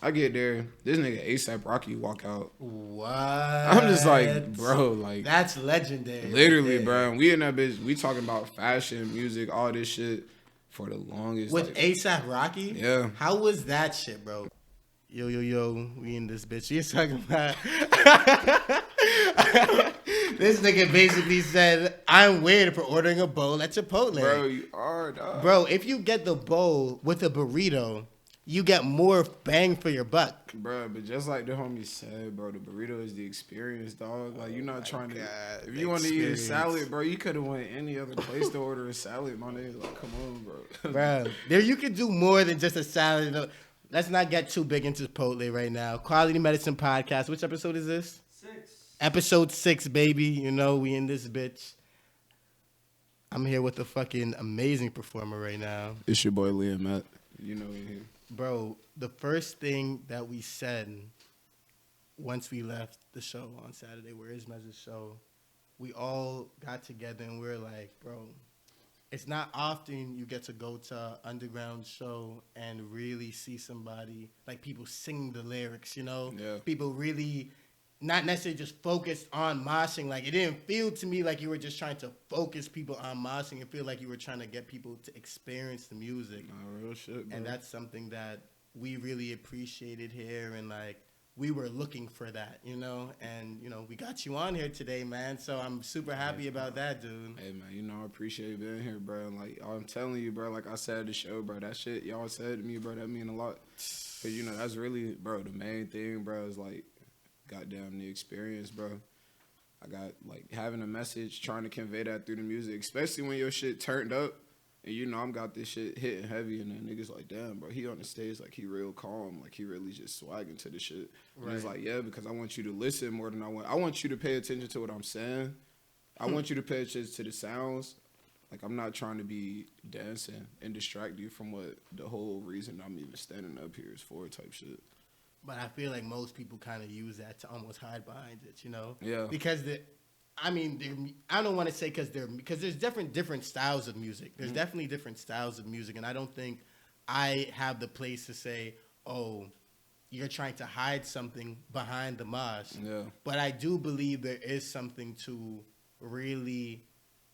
I get there, this nigga ASAP Rocky walk out. What? I'm just like, bro, like that's legendary. literally, right bro. We in that bitch. We talking about fashion, music, all this shit for the longest. With ASAP Rocky? Yeah. How was that shit, bro? Yo, we in this bitch. He's talking about. This nigga basically said, I'm weird for ordering a bowl at Chipotle. Bro, you are, dog. Bro, if you get the bowl with a burrito, you get more bang for your buck. Bro, but just like the homie said, bro, the burrito is the experience, dog. Like, you're not trying to. If you want to eat a salad, bro, you could have went any other place to order a salad, my nigga. Like, come on, bro. Bro, there you could do more than just a salad. Let's not get too big into Chipotle right now. Quality Medicine Podcast. Which episode is this? 6. Episode 6, baby. You know, we in this bitch. I'm here with a fucking amazing performer right now. It's your boy Liamette. You know we here. Bro, the first thing that we said once we left the show on Saturday, where is Mez's show, we all got together and we were like, bro, it's not often you get to go to an underground show and really see somebody, like people sing the lyrics, you know? Yeah. People really not necessarily just focused on moshing. Like, it didn't feel to me like you were just trying to focus people on moshing. It felt like you were trying to get people to experience the music. Nah, real shit, bro. And that's something that we really appreciated here, and like we were looking for that, you know. And you know, we got you on here today, man. So I'm super happy about that, dude. Hey man, you know I appreciate being here, bro. And like I'm telling you, bro, like I said at the show, bro, that shit y'all said to me, bro, that mean a lot. Cause you know that's really, bro, the main thing, bro, is like, goddamn the experience, bro. I got like having a message, trying to convey that through the music, especially when your shit turned up. And you know I'm got this shit hitting heavy, and then niggas like, damn, bro, he on the stage like he real calm, like he really just swagging to the shit. And it's like, yeah, because I want you to listen more than I want you to pay attention to what I'm saying. I want you to pay attention to the sounds. Like I'm not trying to be dancing and distract you from what the whole reason I'm even standing up here is for, type shit. But I feel like most people kind of use that to almost hide behind it, you know? Yeah. Because I don't want to say because there's different styles of music. There's definitely different styles of music, and I don't think I have the place to say, oh, you're trying to hide something behind the mosh. Yeah. But I do believe there is something to really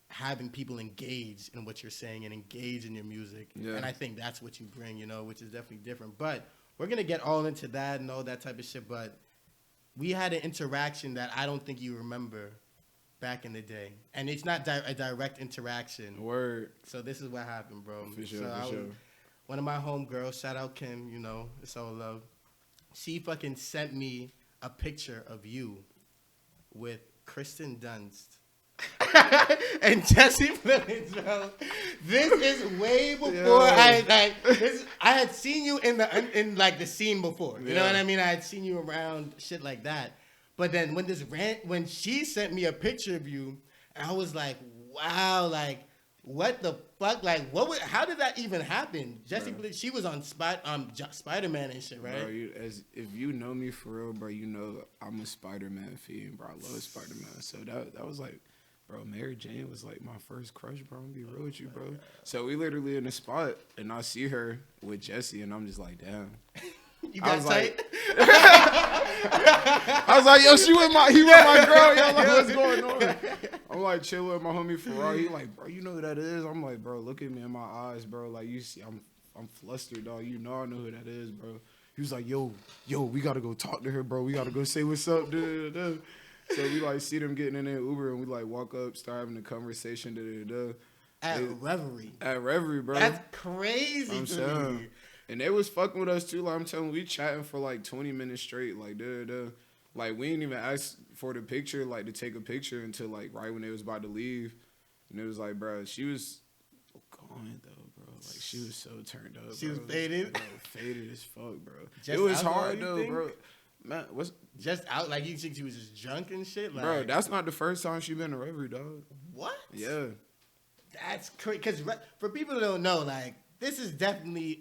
having people engage in what you're saying and engage in your music. Yeah. And I think that's what you bring, you know, which is definitely different. But we're going to get all into that and all that type of shit. But we had an interaction that I don't think you remember back in the day. And it's not a direct interaction. Word. So this is what happened, bro. For sure, so for sure. One of my homegirls, shout out Kim, you know, it's all love. She fucking sent me a picture of you with Kristen Dunst and Jesse Plemons, bro. This is way before I had seen you in the scene before. You know what I mean? I had seen you around shit like that. But then when she sent me a picture of you, I was like, wow, like what the fuck? Like how did that even happen? Jesse Plemons, she was on Spider-Man and shit, right? Bro, if you know me for real, bro, you know I'm a Spider-Man fiend, bro. I love Spider-Man. So that was like, bro, Mary Jane was like my first crush, bro. I'm gonna be real with you, bro. So we literally in the spot, and I see her with Jesse, and I'm just like, damn. You got tight? I was like, yo, he with my girl. Yo, like, what's going on? I'm like chilling with my homie Ferrari. He like, bro, you know who that is? I'm like, bro, look at me in my eyes, bro. Like, you see, I'm flustered, dog. You know I know who that is, bro. He was like, yo, we gotta go talk to her, bro. We gotta go say what's up, dude. So we like see them getting in their Uber, and we like walk up, start having a conversation, At Reverie. At Reverie, bro. That's crazy to me. And they was fucking with us too. Like I'm telling you, we chatting for like 20 minutes straight. Like, like we didn't even ask for the picture, like to take a picture until like right when they was about to leave. And it was like, bro, she was gone though, bro. Like she was so turned up. She was faded. Bro, faded as fuck, bro. Just it was alcohol, hard though, think? Bro. Man, what's just out? Like you think she was just drunk and shit? Like, bro, that's not the first time she been to Reverie, dog. What? Yeah. That's crazy. Because for people who don't know, like this is definitely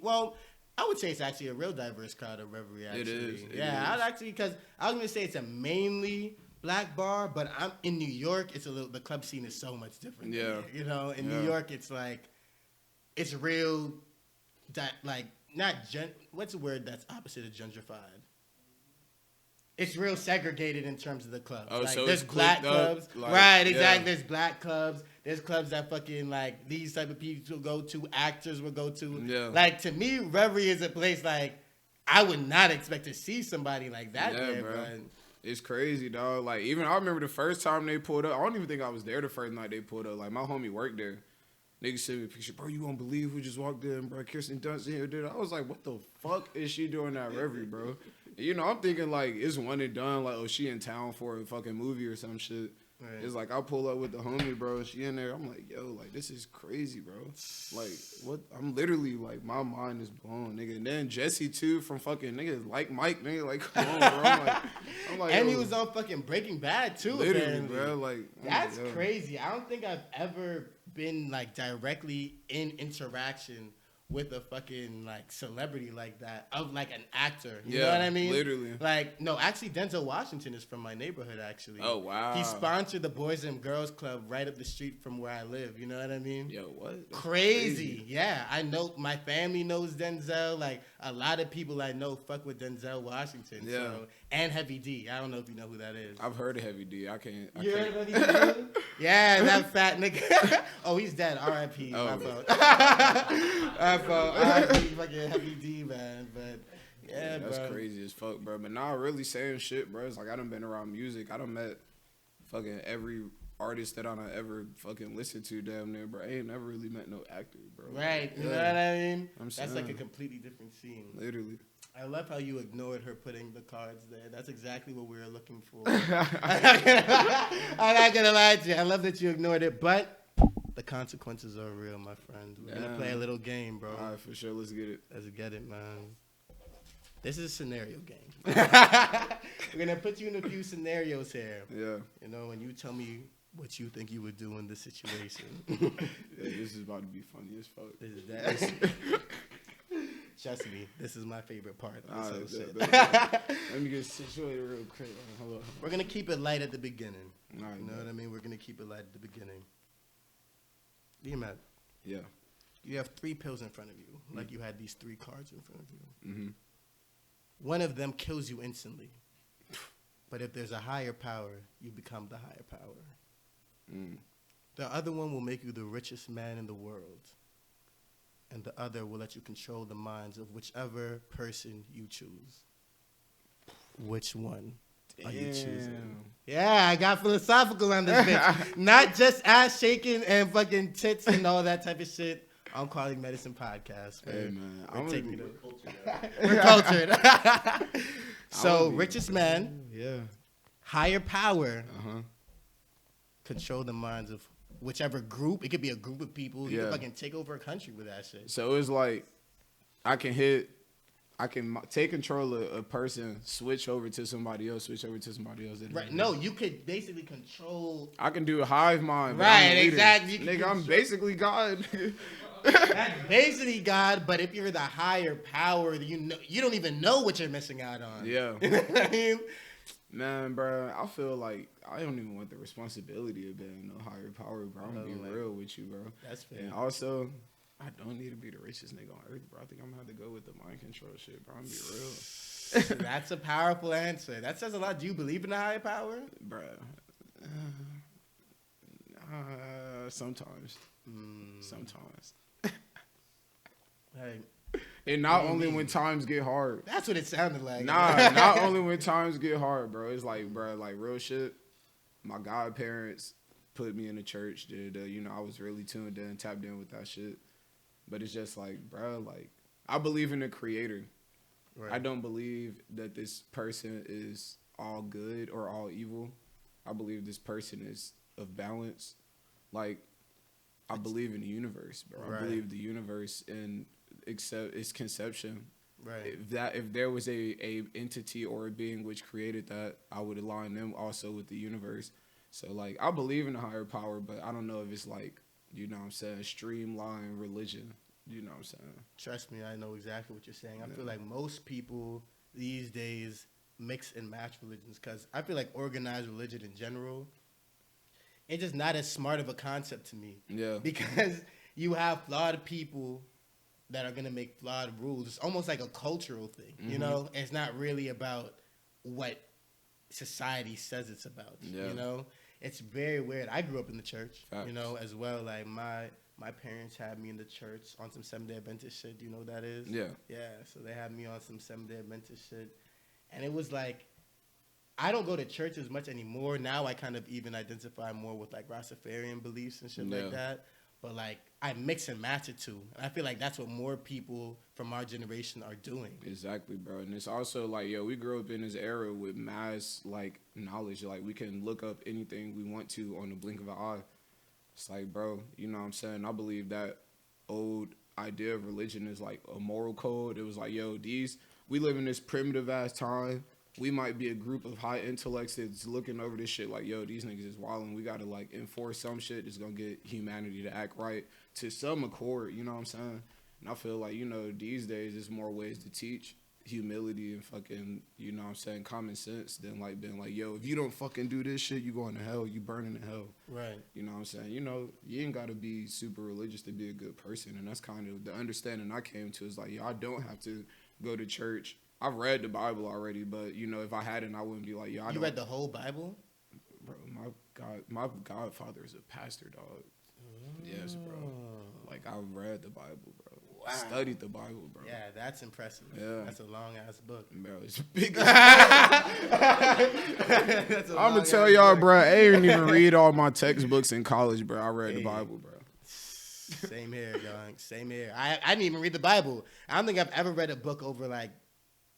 I would say it's actually a real diverse crowd of Reverie. Actually, it is. I'd actually because I was gonna say it's a mainly black bar, but I'm in New York. It's the club scene is so much different. Yeah, you know, in New York, it's like it's real. That like what's the word that's opposite of gentrified? It's real segregated in terms of the clubs. Oh, like, so there's it's black clubs. Right, exactly. There's black clubs. There's clubs that fucking, like, these type of people go to, actors will go to. Yeah. Like, to me, Reverie is a place, like, I would not expect to see somebody like that there, bro. But it's crazy, dog. Like, even I remember the first time they pulled up. I don't even think I was there the first night they pulled up. Like, my homie worked there. Niggas sent me a picture. Bro, you won't believe we just walked in, bro. Kirsten Dunst in here, dude. I was like, what the fuck is she doing at Reverie, bro? You know, I'm thinking, like, it's one and done. Like, oh, she in town for a fucking movie or some shit. Right. It's like, I pull up with the homie, bro. She in there. I'm like, yo, like, this is crazy, bro. Like, what? I'm literally, like, my mind is blown, nigga. And then Jesse, too, from fucking, nigga, like Mike, nigga. Like, come on, bro. I'm like and he was on fucking Breaking Bad, too, literally, apparently. Bro. Like, that's crazy. I don't think I've ever been, like, directly in interaction with a fucking, like, celebrity like that, of, like, an actor. You know what I mean? Literally. Like, no, actually, Denzel Washington is from my neighborhood, actually. Oh, wow. He sponsored the Boys and Girls Club right up the street from where I live. You know what I mean? Yo, what? That's crazy. Yeah, I know. My family knows Denzel. Like, a lot of people I know fuck with Denzel Washington. Yeah. So, and Heavy D. I don't know if you know who that is. I've heard of Heavy D. I can't. Heard of Heavy D? Yeah, that fat nigga. Oh, he's dead. R.I.P. Oh. My fault. R.I.P. fucking Heavy D, man. But yeah, that's bro. crazy as fuck, bro. But nah, really saying shit, bro. It's like I done been around music. I done met fucking every artist that I done ever fucking listened to damn near, bro. I ain't never really met no actor, bro. Right. You know what I mean? That's like a completely different scene. Literally. I love how you ignored her putting the cards there. That's exactly what we were looking for. I'm not gonna lie to you. I love that you ignored it, but the consequences are real, my friend. We're gonna play a little game, bro. All right, for sure. Let's get it. Let's get it, man. This is a scenario game. We're gonna put you in a few scenarios here. Yeah. You know, and you tell me what you think you would do in this situation. Yeah, this is about to be funny as fuck. This is that. Trust me, this is my favorite part of this whole shit. Let me get situated real quick. Hold on. We're going to keep it light at the beginning. All right, you know what I mean? We're going to keep it light at the beginning. Liamette. Yeah. You have 3 pills in front of you, like you had these 3 cards in front of you. Mm-hmm. One of them kills you instantly. But if there's a higher power, you become the higher power. Mm. The other one will make you the richest man in the world. And the other will let you control the minds of whichever person you choose. Which one are you choosing? Yeah, I got philosophical on this bitch. Not just ass shaking and fucking tits and all that type of shit. I'm Quality Medicine Podcast. Hey, man. We're cultured. So, richest man. Yeah. Higher power. Uh-huh. Control the minds of whichever group. It could be a group of people. You can fucking take over a country with that shit. So it's like I can take control of a person, switch over to somebody else. Right. No, you could basically control. I can do a hive mind. Right, exactly. Nigga, I'm basically God. That's basically God, but if you're the higher power, you don't even know what you're missing out on. Yeah. You know what I mean? Man, bro, I feel like I don't even want the responsibility of being no higher power, bro. I'm gonna be real with you, bro. That's fair. And also, I don't need to be the richest nigga on earth, bro. I think I'm gonna have to go with the mind control shit, bro. I'm gonna be real. That's a powerful answer. That says a lot. Do you believe in a higher power? Bro. Sometimes. Sometimes. Hey. And not only when times get hard. That's what it sounded like. Nah, not only when times get hard, bro. It's like, bro, like real shit. My godparents put me in the church. I was really tuned in, tapped in with that shit. But it's just like, bro, like, I believe in the creator. Right. I don't believe that this person is all good or all evil. I believe this person is of balance. Like, I believe in the universe, bro. Right. I believe the universe and except its conception. Right. If there was a entity or a being which created that, I would align them also with the universe. So like I believe in a higher power, but I don't know if it's like, you know what I'm saying, streamlined religion. You know what I'm saying? Trust me, I know exactly what you're saying. I feel like most people these days mix and match religions because I feel like organized religion in general, it's just not as smart of a concept to me. Yeah. Because you have a lot of people that are gonna make flawed rules. It's almost like a cultural thing, you know. It's not really about what society says it's about. Yeah. You know, it's very weird. I grew up in the church, Facts. you know, as well. Like my parents had me in the church on some Seventh-day Adventist shit. Do you know what that is? Yeah. Yeah. So they had me on some Seventh-day Adventist shit, and it was like, I don't go to church as much anymore. Now I kind of even identify more with like Rastafarian beliefs and shit like that. But like I mix and match it too. And I feel like that's what more people from our generation are doing. Exactly, bro. And it's also like, yo, we grew up in this era with mass like knowledge. Like we can look up anything we want to on the blink of an eye. It's like, bro, you know what I'm saying? I believe that old idea of religion is like a moral code. It was like, yo, we live in this primitive ass time. We might be a group of high intellects that's looking over this shit like, yo, these niggas is wilding. We got to, like, enforce some shit that's going to get humanity to act right to some accord, you know what I'm saying? And I feel like, you know, these days there's more ways to teach humility and fucking, you know what I'm saying, common sense than, like, being like, yo, if you don't fucking do this shit, you going to hell. You burning in hell. Right. You know what I'm saying? You know, you ain't got to be super religious to be a good person. And that's kind of the understanding I came to is like, yo, I don't have to go to church. I've read the Bible already, but, you know, if I hadn't, I wouldn't be like, yo, You read the whole Bible? Bro, my godfather is a pastor, dog. Yes, bro. Like, I read the Bible, bro. Wow. Studied the Bible, bro. Yeah, that's impressive. Yeah. That's a long-ass book. Bro, it's big. I'm going to tell y'all, bro, I ain't even read all my textbooks in college, bro. I read the Bible, bro. Same here, dog. Same here. I didn't even read the Bible. I don't think I've ever read a book over, like,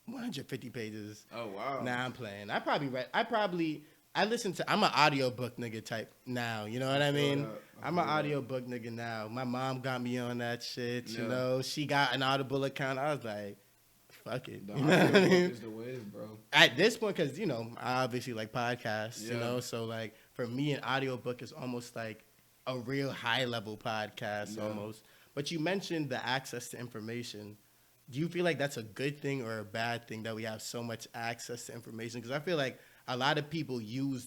150 pages. Oh, wow. Nah, I'm playing. I listen to, I'm an audiobook nigga type now, you know what I mean? I'm an audiobook nigga now. My mom got me on that shit, you know? She got an Audible account. I was like, fuck it. The You know what I mean? is the wave, bro. At this point, because, you know, I obviously like podcasts, you know? So, like, for me, an audiobook is almost like a real high-level podcast almost. But you mentioned the access to information. Do you feel like that's a good thing or a bad thing that we have so much access to information? Because I feel like a lot of people use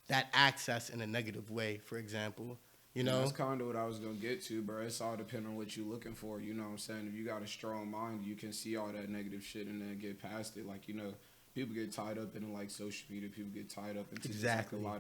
that access in a negative way, for example. You know? That's kind of what I was going to get to, bro. It's all depending on what you're looking for. You know what I'm saying? If you got a strong mind, you can see all that negative shit and then get past it. Like, you know, people get tied up in, like, social media. People get tied up into Exactly. like,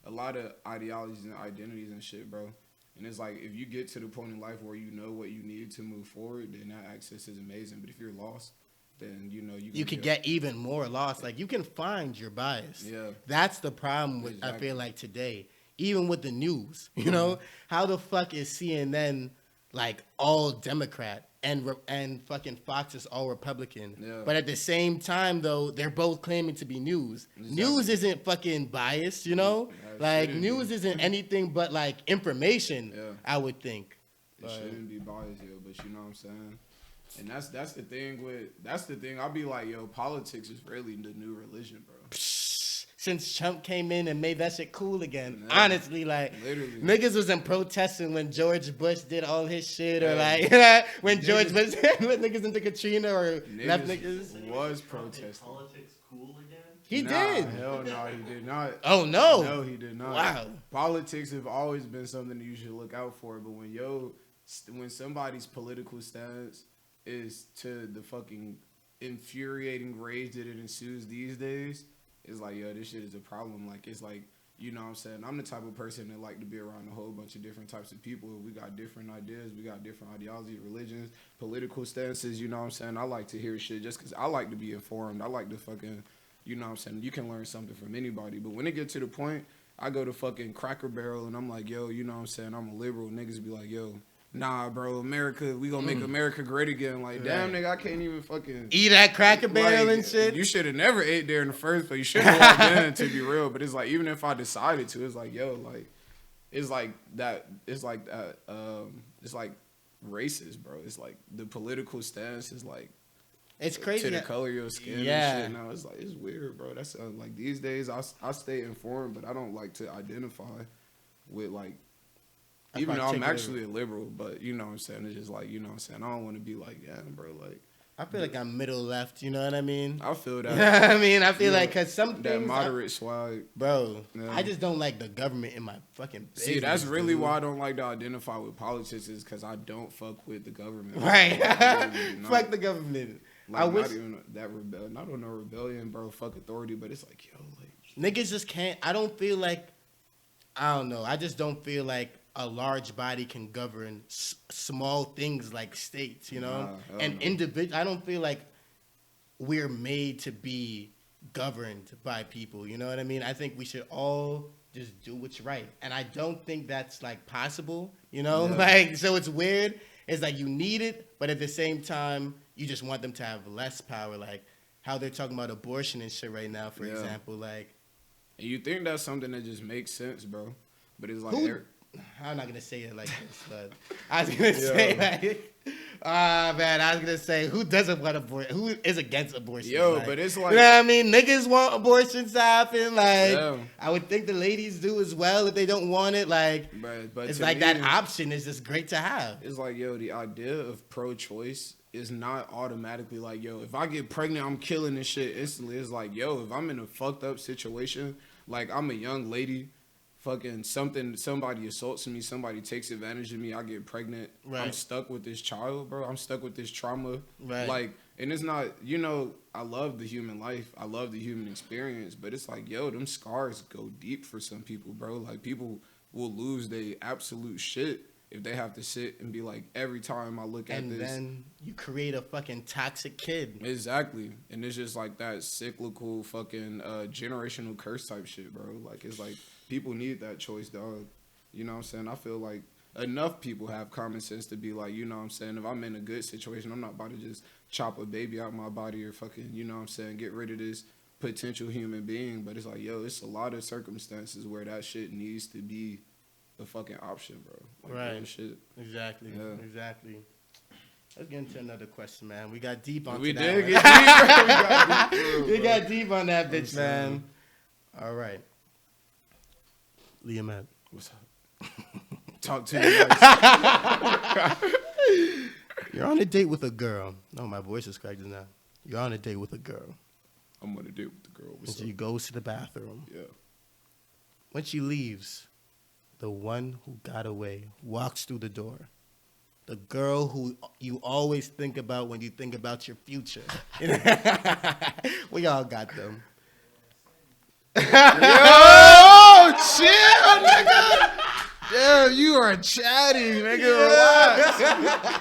a lot of ideologies and identities and shit, bro. And it's like, if you get to the point in life where you know what you need to move forward, then that access is amazing. But if you're lost, then, you know, you could get even more lost. Like, you can find your bias. Yeah. That's the problem with, I feel like, today. Even with the news, you know? How the fuck is CNN, like, all Democrat and fucking Fox is all Republican? Yeah. But at the same time, though, they're both claiming to be news. Exactly. News isn't fucking biased, you know? Like, news isn't anything but, like, information, I would think. It shouldn't be biased, yo, but you know what I'm saying? And that's the thing. I'll be like, yo, politics is really the new religion, bro. Since Trump came in and made that shit cool again, honestly, like, literally. Niggas wasn't protesting when George Bush did all his shit, or like when George Bush put niggas into Katrina, or left niggas. Was protesting. Politics cool again? He did. Hell no, he did not. Oh no. No, he did not. Wow. Politics have always been something that you should look out for, but when somebody's political stance is to the fucking infuriating rage that it ensues these days, it's like, yo, this shit is a problem. Like, it's like, you know what I'm saying? I'm the type of person that like to be around a whole bunch of different types of people. We got different ideas. We got different ideologies, religions, political stances. You know what I'm saying? I like to hear shit just because I like to be informed. I like to fucking, you know what I'm saying? You can learn something from anybody. But when it gets to the point, I go to fucking Cracker Barrel and I'm like, yo, you know what I'm saying? I'm a liberal. Niggas be like, yo, nah, bro, America, we gonna make America great again. Like, damn, nigga, I can't even fucking eat at Cracker Barrel and shit. You should have never ate there in the first place. You shouldn't have walked in, to be real. But it's like, even if I decided to, it's like, yo, like, it's like racist, bro. It's like the political stance is like, it's crazy to the color of your skin and shit. Now it's like, it's weird, bro. That's like, these days I stay informed, but I don't like to identify with like, even though I'm actually a liberal, but you know what I'm saying? It's just like, you know what I'm saying? I don't want to be like, yeah, bro, like, I feel like I'm middle left, you know what I mean? I feel that. You know what I mean? I feel Yeah, like, because some that things... moderate swag. Bro, Yeah. I just don't like the government in my fucking business. See, that's really dude. why I don't like to identify with politics is because I don't fuck with the government. Right. Like, Fuck the government. Like, I wish... not even that rebellion. Not on no rebellion, bro. Fuck authority, but it's like, yo, like... Niggas just can't... I don't feel like... I don't know. I just don't feel like a large body can govern small things like states, you know? And individual... I don't feel like we're made to be governed by people, you know what I mean? I think we should all just do what's right. And I don't think that's, like, possible, you know? Yeah. Like, so it's weird. It's like you need it, but at the same time, you just want them to have less power. Like, how they're talking about abortion and shit right now, for example. Like... And you think that's something that just makes sense, bro. But it's like... I'm not going to say it like this, but I was going to say, like... man, I was going to say, who doesn't want abortion? Who is against abortion? Yo, like, but it's like... You know what I mean? Niggas want abortions to happen. Like, Yeah. I would think the ladies do as well if they don't want it. Like, but it's to like me, that option is just great to have. It's like, yo, the idea of pro-choice is not automatically like, yo, if I get pregnant, I'm killing this shit instantly. It's like, yo, if I'm in a fucked up situation, like I'm a young lady, fucking somebody assaults me, somebody takes advantage of me, I get pregnant, Right. I'm stuck with this child, bro. I'm stuck with this trauma. Right. Like, and it's not, you know, I love the human life. I love the human experience, but it's like, yo, them scars go deep for some people, bro. Like, people will lose their absolute shit if they have to sit and be like, every time I look at this. And then you create a fucking toxic kid. Exactly. And it's just like that cyclical fucking generational curse type shit, bro. Like, it's like people need that choice, dog. You know what I'm saying? I feel like enough people have common sense to be like, you know what I'm saying? If I'm in a good situation, I'm not about to just chop a baby out my body or fucking, you know what I'm saying, get rid of this potential human being. But it's like, yo, it's a lot of circumstances where that shit needs to be the fucking option, bro. Like, Right. real shit. Exactly. Yeah. Exactly. Let's get into another question, man. We got deep on We that did one. get deep, bro. We got deep, bro, We bro. got deep on that bitch, saying. man. All right. Liamette. What's up? Talk to me. Guys. You're on a date with a girl. No, my voice is cracked now. You're on a date with a girl. I'm on a date with the girl. And What's she up? goes to the bathroom. Yeah. When she leaves, the one who got away walks through the door. The girl who you always think about when you think about your future. We all got them. Yo, chill, nigga. Damn, you are chatty, nigga. Relax.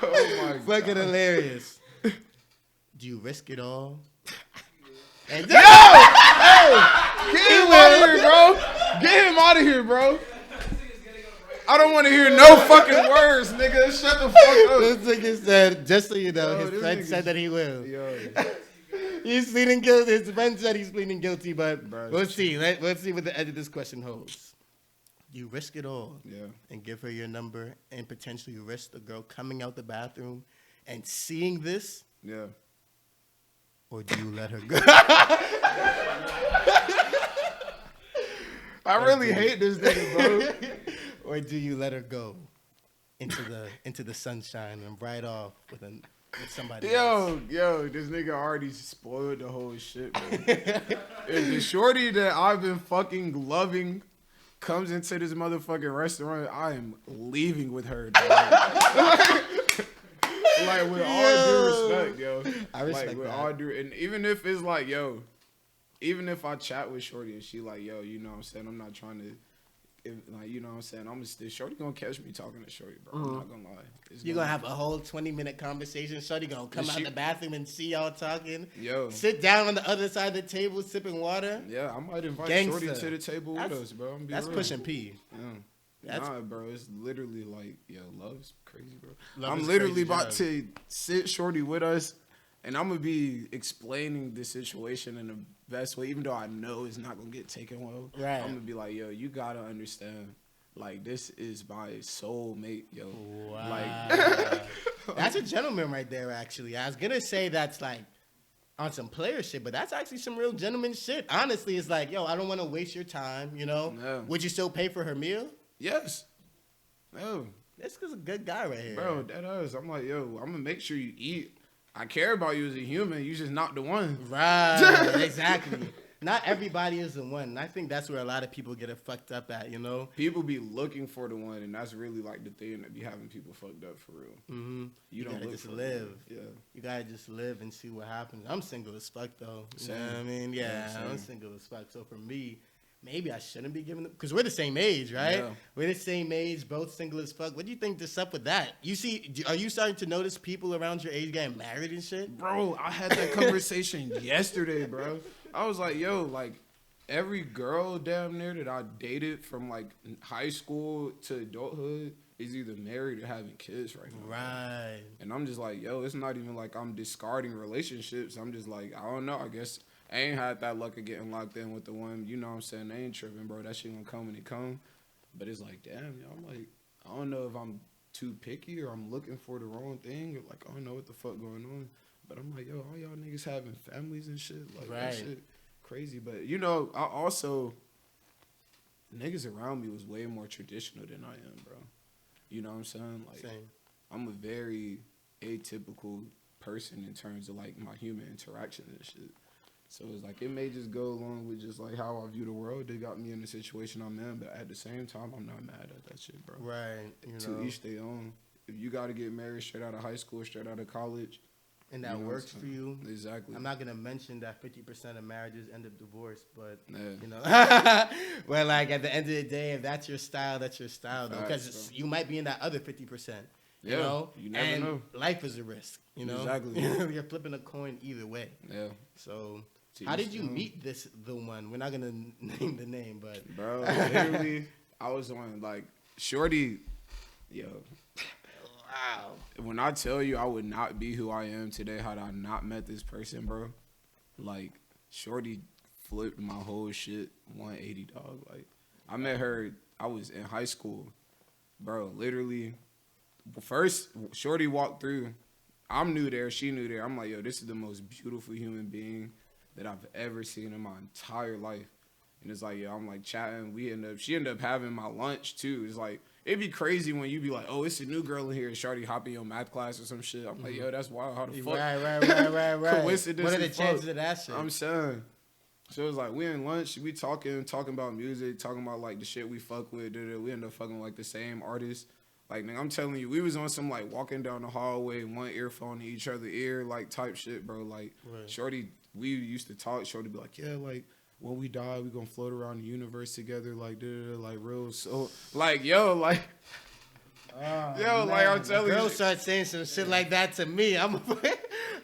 Oh my Fucking hilarious. Do you risk it all? And Yo! Hey! Get him out of here, bro. Get him out of here, bro. I don't want to hear no fucking words, nigga. Shut the fuck up. This nigga said, just so you know, Yo, his this friend nigga's- said that he will. Yo. He's pleading guilty. His friend said he's pleading guilty, but Bro, we'll see. Let's see what the end of this question holds. You risk it all Yeah. and give her your number and potentially risk the girl coming out the bathroom and seeing this, Yeah. or do you let her go? I really hate this nigga, bro. Or do you let her go into the sunshine and ride off with somebody else? Yo, this nigga already spoiled the whole shit, bro. If the shorty that I've been fucking loving comes into this motherfucking restaurant, I am leaving with her, dog. Like, with all due respect, yo. I respect like, with that. all due, and even if it's like, yo, even if I chat with shorty and she like, yo, you know what I'm saying, I'm not trying to, like, you know what I'm saying, shorty gonna catch me talking to shorty, bro. I'm not gonna lie. You're gonna have a whole 20-minute conversation. Shorty gonna come out the bathroom and see y'all talking. Yo. Sit down on the other side of the table sipping water. Yeah, I might invite Gangsta. shorty to the table with us, bro. I'm gonna be That's real. pushing P. Yeah. Nah, bro, it's literally like, yo, love's crazy, bro. Love I'm is literally crazy, about yeah. to sit shorty with us, and I'm gonna be explaining the situation in the best way, even though I know it's not gonna get taken well. Right. I'm gonna be like, yo, you gotta understand, like, this is my soulmate, yo. Wow. Like, That's a gentleman right there, actually. I was gonna say that's like on some player shit, but that's actually some real gentleman shit. Honestly, it's like, yo, I don't want to waste your time, you know? No. Would you still pay for her meal? yes. No. This is a good guy right here. Bro, that is. I'm like, yo, I'm gonna make sure you eat. I care about you as a human. You just not the one. Right. Exactly. Not everybody is the one. And I think that's where a lot of people get it fucked up at, you know? People be looking for the one, and that's really like the thing that be having people fucked up for real. Mm-hmm. You don't gotta look just for live. Yeah. You gotta just live and see what happens. I'm single as fuck though. Same. You know what I mean? Yeah, Yeah, I'm same. single as fuck. So for me, maybe I shouldn't be giving them because we're the same age, right? Yeah. We're the same age, both single as fuck. What do you think is up with that? You see, are you starting to notice people around your age getting married and shit? Bro, I had that conversation yesterday, bro. I was like, yo, like, every girl damn near that I dated from, like, high school to adulthood is either married or having kids right now. Right. And I'm just like, yo, it's not even like I'm discarding relationships. I'm just like, I don't know. I guess I ain't had that luck of getting locked in with the one. You know what I'm saying? They ain't tripping, bro. That shit gonna come when it come. But it's like, damn, yo, I'm like, I don't know if I'm too picky or I'm looking for the wrong thing or, like, I don't know what the fuck going on. But I'm like, yo, all y'all niggas having families and shit. Like, that shit crazy. But, you know, I also, niggas around me was way more traditional than I am, bro. You know what I'm saying? Like, Same. I'm a very atypical person in terms of, like, my human interaction and shit. So it's like, it may just go along with just, like, how I view the world. They got me in the situation I'm in, but at the same time, I'm not mad at that shit, bro. Right. You To know, each their own. If you got to get married straight out of high school, straight out of college. and that you know what works I'm for saying? you. Exactly. I'm not gonna mention that 50% of marriages end up divorce, but Yeah. you know, well, like at the end of the day, if that's your style, that's your style, though, Facts, because bro. you might be in that other 50%. You Yeah, know, you never and know. life is a risk. You know, Exactly. You're flipping a coin either way. Yeah. So, To how each did you their own. meet the one? We're not gonna name the name, but Bro, literally, I was on, like, shorty, yo. wow. When I tell you I would not be who I am today had I not met this person, bro, like, shorty flipped my whole shit 180, dog. Like, I met her, I was in high school, bro, literally. First, shorty walked through. I'm new there, she new there. I'm like, yo, this is the most beautiful human being that I've ever seen in my entire life. And it's like, yo, I'm like chatting. She ended up having my lunch too. It's like, it'd be crazy when you be like, oh, it's a new girl in here, and shorty hopping your math class or some shit. I'm like, yo, that's wild. How the fuck? Right. Coincidence What are the as fuck. chances of that shit? I'm saying. So it's like, we in lunch, we talking about music, talking about, like, the shit we fuck with. We end up fucking, like, the same artists. Like, nigga, I'm telling you, we was on some, like, walking down the hallway, one earphone in each other ear, like, type shit, bro. Like, Right. shorty, we used to talk, shorty be like, yeah, like, when we die, we gonna float around the universe together, like, like, real, so, like, yo, like, yo, like, I'm telling you. Girls start saying some shit like that to me, I'm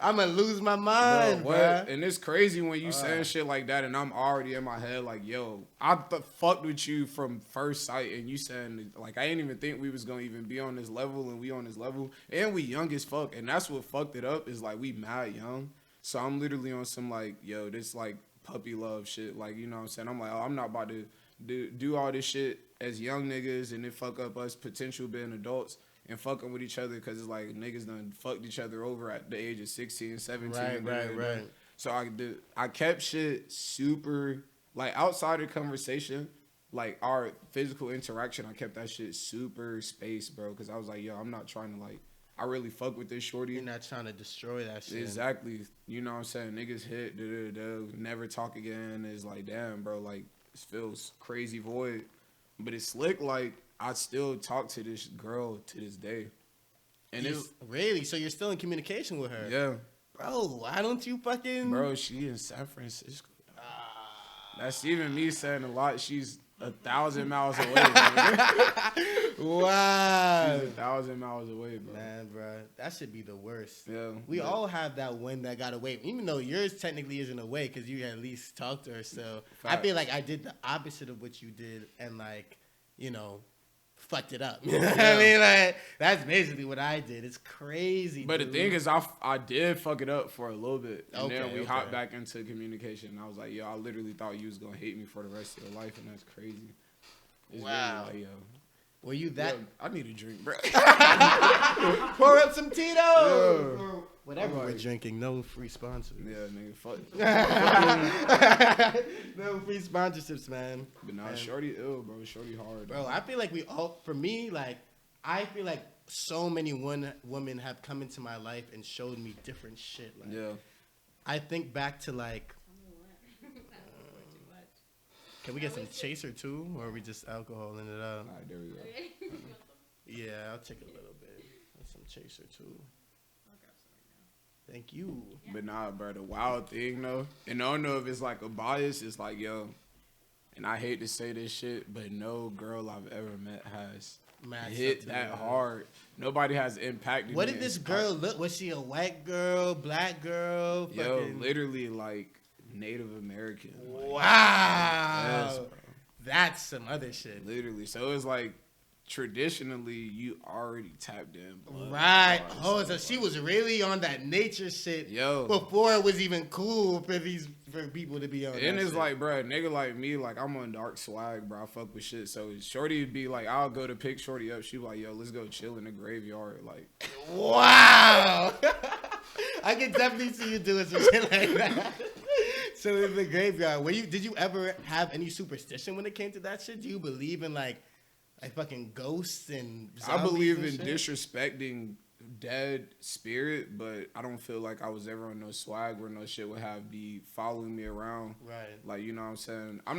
gonna lose my mind, Bro, bro. what? And it's crazy when you saying shit like that, and I'm already in my head like, yo, I fucked with you from first sight, and you saying, like, I didn't even think we was gonna even be on this level, and we on this level, and we young as fuck, and that's what fucked it up, is like, we mad young, so I'm literally on some, like, yo, this, like, puppy love shit, like, you know what I'm saying, I'm like, oh, I'm not about to do all this shit as young niggas, and then fuck up us potential being adults, and fucking with each other, because it's like niggas done fucked each other over at the age of 16, 17. Right. So I kept shit super, like, outside of conversation, like, our physical interaction, I kept that shit super spaced, bro, because I was like, yo, I'm not trying to, like, I really fuck with this shorty. You're not trying to destroy that shit. Exactly. You know what I'm saying? Niggas hit, never talk again. It's like, damn, bro, like, it feels crazy void. But it's slick, like, I still talk to this girl to this day. And it's really? So you're still in communication with her? yeah. Bro, why don't you fucking... Bro, she in San Francisco. That's even me saying a lot. She's 1,000 miles away, bro. Wow. She's 1,000 miles away, bro. Man, bro, that should be the worst. Yeah. We all have that one that got away, even though yours technically isn't away because you at least talked to her. So I feel like I did the opposite of what you did and, like, you know, fucked it up. You know what I mean? Like, that's basically what I did. It's crazy. But dude. the thing is, I did fuck it up for a little bit. And then we Okay. hopped back into communication. And I was like, yo, I literally thought you was going to hate me for the rest of your life. And that's crazy. It's Wow. Really like, yo. Were you that? Yo, I need a drink, bro. Pour up some Tito's. Yeah. Whatever I'm we're like- drinking, no free sponsors. Yeah, nigga, fuck. No free sponsorships, man. But nah, Man. shorty ill, bro. Shorty hard. Bro, I feel like we all, for me, like, I feel like so many women have come into my life and showed me different shit. Like, Yeah. I think back to like, can we get some chaser too, or are we just alcoholing it up? All right, there we go. Yeah, I'll take a little bit. And some chaser too. Thank you. But nah, bro, the wild thing though, and I don't know if it's like a bias, it's like, yo, and I hate to say this shit, but no girl I've ever met has hit that hard. Nobody has impacted What me did this as girl look? Was she a white girl, black girl? Yo, fucking... literally like Native American. Like, wow. yes, bro. That's some other shit. Literally. So it's like traditionally you already tapped in. Right. Oh, so she was really on that nature shit. Yo. Before it was even cool for people to be on. And it's shit. like, bro, nigga like me, like I'm on dark swag, bro. I fuck with shit. So Shorty would be like, I'll go to pick Shorty up. She be like, yo, let's go chill in the graveyard. Like, wow. I can definitely see you doing some shit like that. So in the graveyard, did you ever have any superstition when it came to that shit? Do you believe in like fucking ghosts and I believe in shit? disrespecting dead spirit, but I don't feel like I was ever on no swag where no shit would be following me around. Right. Like, you know what I'm saying? I'm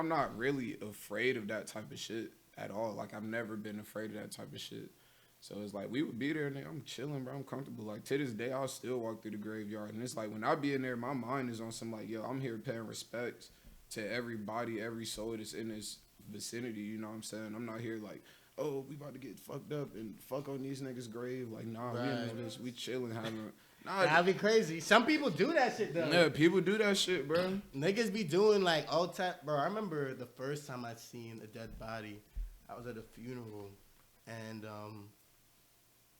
not really afraid of that type of shit at all. Like, I've never been afraid of that type of shit. So it's like, we would be there, nigga. I'm chilling, bro. I'm comfortable. Like, to this day, I'll still walk through the graveyard. And it's like, when I be in there, my mind is on some, like, yo, I'm here paying respects to every body, every soul that's in this vicinity. You know what I'm saying? I'm not here like, oh, we about to get fucked up and fuck on these niggas' grave. Like, nah, we in this bitch. We chilling, having... Nah, that'd be crazy. Some people do that shit, though. Yeah, people do that shit, bro. Niggas be doing, like, all time... Bro, I remember the first time I seen a dead body, I was at a funeral, and,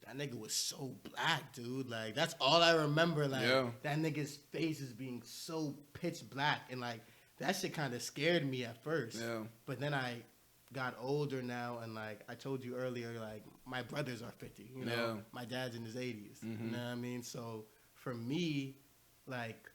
that nigga was so black, dude. Like, that's all I remember. Like, that nigga's face is being so pitch black. And, like, that shit kind of scared me at first. Yeah. But then I got older now, and, like, I told you earlier, like, my brothers are 50. You know? Yeah. My dad's in his 80s. Mm-hmm. You know what I mean? So, for me, like,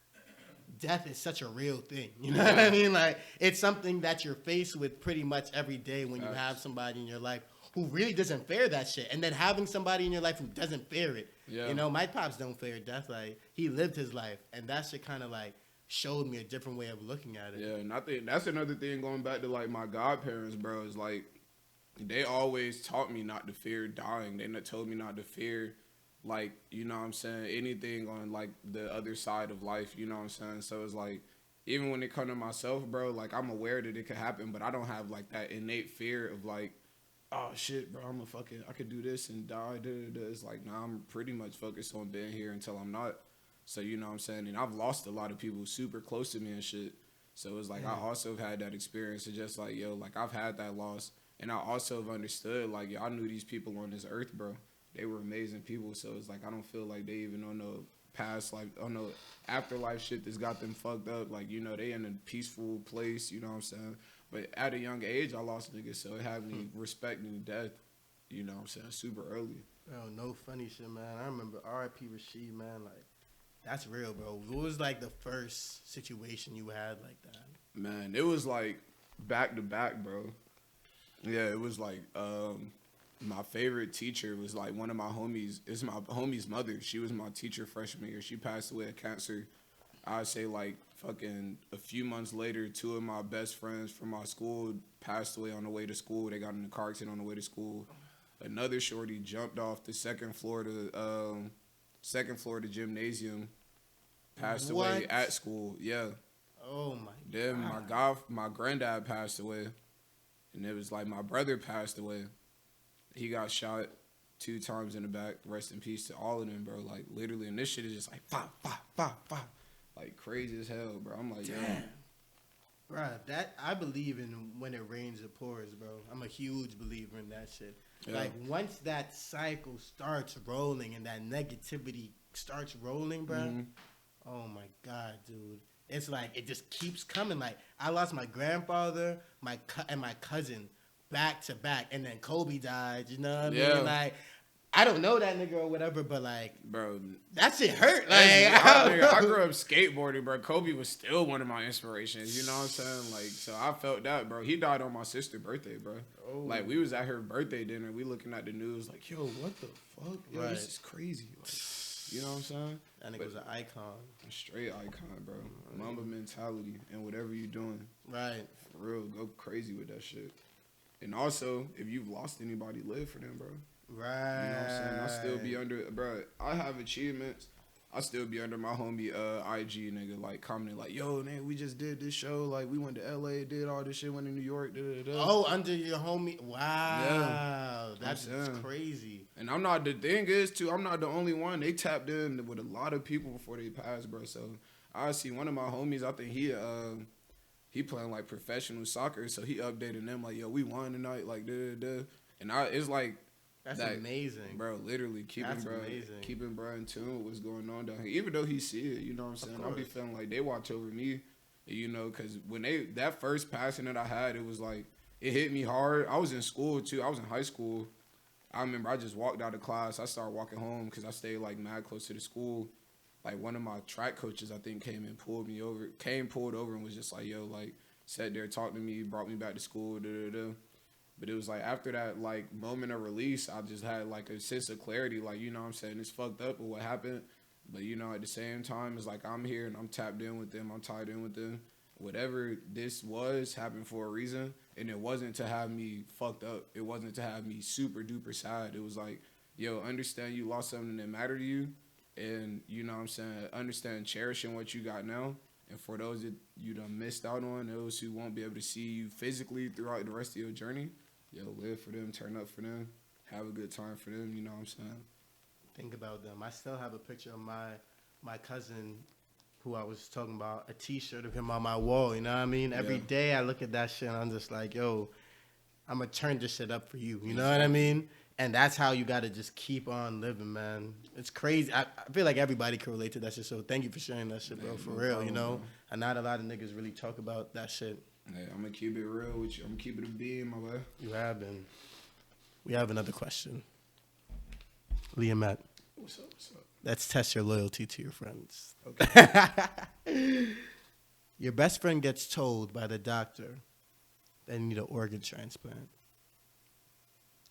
death is such a real thing. You know what I mean? Like, it's something that you're faced with pretty much every day when you have somebody in your life who really doesn't fear that shit. And then having somebody in your life who doesn't fear it. Yeah. You know, my pops don't fear death. Like, he lived his life. And that shit kind of, like, showed me a different way of looking at it. Yeah, and I think that's another thing going back to, like, my godparents, bro, is, like, they always taught me not to fear dying. They told me not to fear, like, you know what I'm saying, anything on, like, the other side of life, you know what I'm saying? So it's, like, even when it comes to myself, bro, like, I'm aware that it could happen, but I don't have, like, that innate fear of, like, oh, shit, bro, I could do this and die, It's like, nah, I'm pretty much focused on being here until I'm not. So, you know what I'm saying? And I've lost a lot of people super close to me and shit. So it's like, I also have had that experience of just like, yo, like, I've had that loss. And I also have understood, like, yo, I knew these people on this earth, bro. They were amazing people. So it's like, I don't feel like they even on no past life, on no afterlife shit that's got them fucked up. Like, you know, they in a peaceful place, you know what I'm saying? But at a young age, I lost niggas, so it had me respecting death, you know what I'm saying, super early. Bro, no funny shit, man. I remember R.I.P. Rashid, man, like, that's real, bro. What was, like, the first situation you had like that? Man, it was, like, back to back, bro. Yeah, it was, like, my favorite teacher was, like, one of my homies. It's my homie's mother. She was my teacher freshman year. She passed away of cancer. I'd say, like, fucking a few months later, two of my best friends from my school passed away on the way to school. They got in a car accident on the way to school. Another shorty jumped off the second floor to the gymnasium, passed away at school. Yeah. Oh my then God. my granddad passed away, and it was like my brother passed away. He got shot 2 times in the back. Rest in peace to all of them, bro. Like, literally, and this shit is just like pop, pop, pop, pop. Like, crazy as hell, bro. I'm like, damn. yo. Bro, that I believe in when it rains, it pours, bro. I'm a huge believer in that shit. Yeah. Like, once that cycle starts rolling and that negativity starts rolling, bro, oh my God, dude. It's like, it just keeps coming. Like, I lost my grandfather, and my cousin back to back, and then Kobe died, you know what I mean? Like, I don't know that nigga or whatever, but like, bro, that shit hurt. Like, I grew up skateboarding, bro. Kobe was still one of my inspirations. You know what I'm saying? Like, so I felt that, bro. He died on my sister's birthday, bro. Oh. Like, we was at her birthday dinner. We looking at the news, like, yo, what the fuck? Yo, this is crazy. Like, you know what I'm saying? That nigga was an icon. A straight icon, bro. Mamba mentality and whatever you doing. Right. For real, go crazy with that shit. And also, if you've lost anybody, live for them, bro. Right. You know what I'm saying? I still be under, bro. I have achievements. I still be under my homie IG nigga, like commenting like, yo, man, we just did this show. Like, we went to LA, did all this shit, went to New York. Oh, under your homie. Wow. Yeah. That's crazy. And the thing is, too, I'm not the only one. They tapped in with a lot of people before they passed, bro. So I see one of my homies, I think he playing like professional soccer. So he updated them like, yo, we won tonight, like, And it's like, that's amazing, bro. Literally keeping bro in tune with what's going on down here. Even though he see it, you know what I'm saying. I be feeling like they watch over me, you know, because when that first passing that I had, it was like it hit me hard. I was in school too. I was in high school. I remember I just walked out of class. I started walking home because I stayed like mad close to the school. Like one of my track coaches, I think, pulled over and was just like, yo, like sat there, talked to me, brought me back to school. But it was like after that like moment of release, I just had like a sense of clarity, like, you know what I'm saying, it's fucked up with what happened. But, you know, at the same time, it's like I'm here and I'm tapped in with them, I'm tied in with them. Whatever this was happened for a reason, and it wasn't to have me fucked up. It wasn't to have me super duper sad. It was like, yo, understand you lost something that mattered to you, and, you know what I'm saying, understand cherishing what you got now. And for those that you done missed out on, those who won't be able to see you physically throughout the rest of your journey, yo, live for them, turn up for them, have a good time for them, you know what I'm saying? Think about them. I still have a picture of my cousin who I was talking about, a T-shirt of him on my wall, you know what I mean? Every day I look at that shit and I'm just like, yo, I'm going to turn this shit up for you, you know what I mean? And that's how you got to just keep on living, man. It's crazy. I feel like everybody can relate to that shit, so thank you for sharing that shit, bro, for real, problem, you know? Bro. And not a lot of niggas really talk about that shit. Hey, I'm going to keep it real with you. I'm going to keep it a beam, my boy. You have been. We have another question. Liamette. What's up? Let's test your loyalty to your friends. Okay. Your best friend gets told by the doctor they need an organ transplant.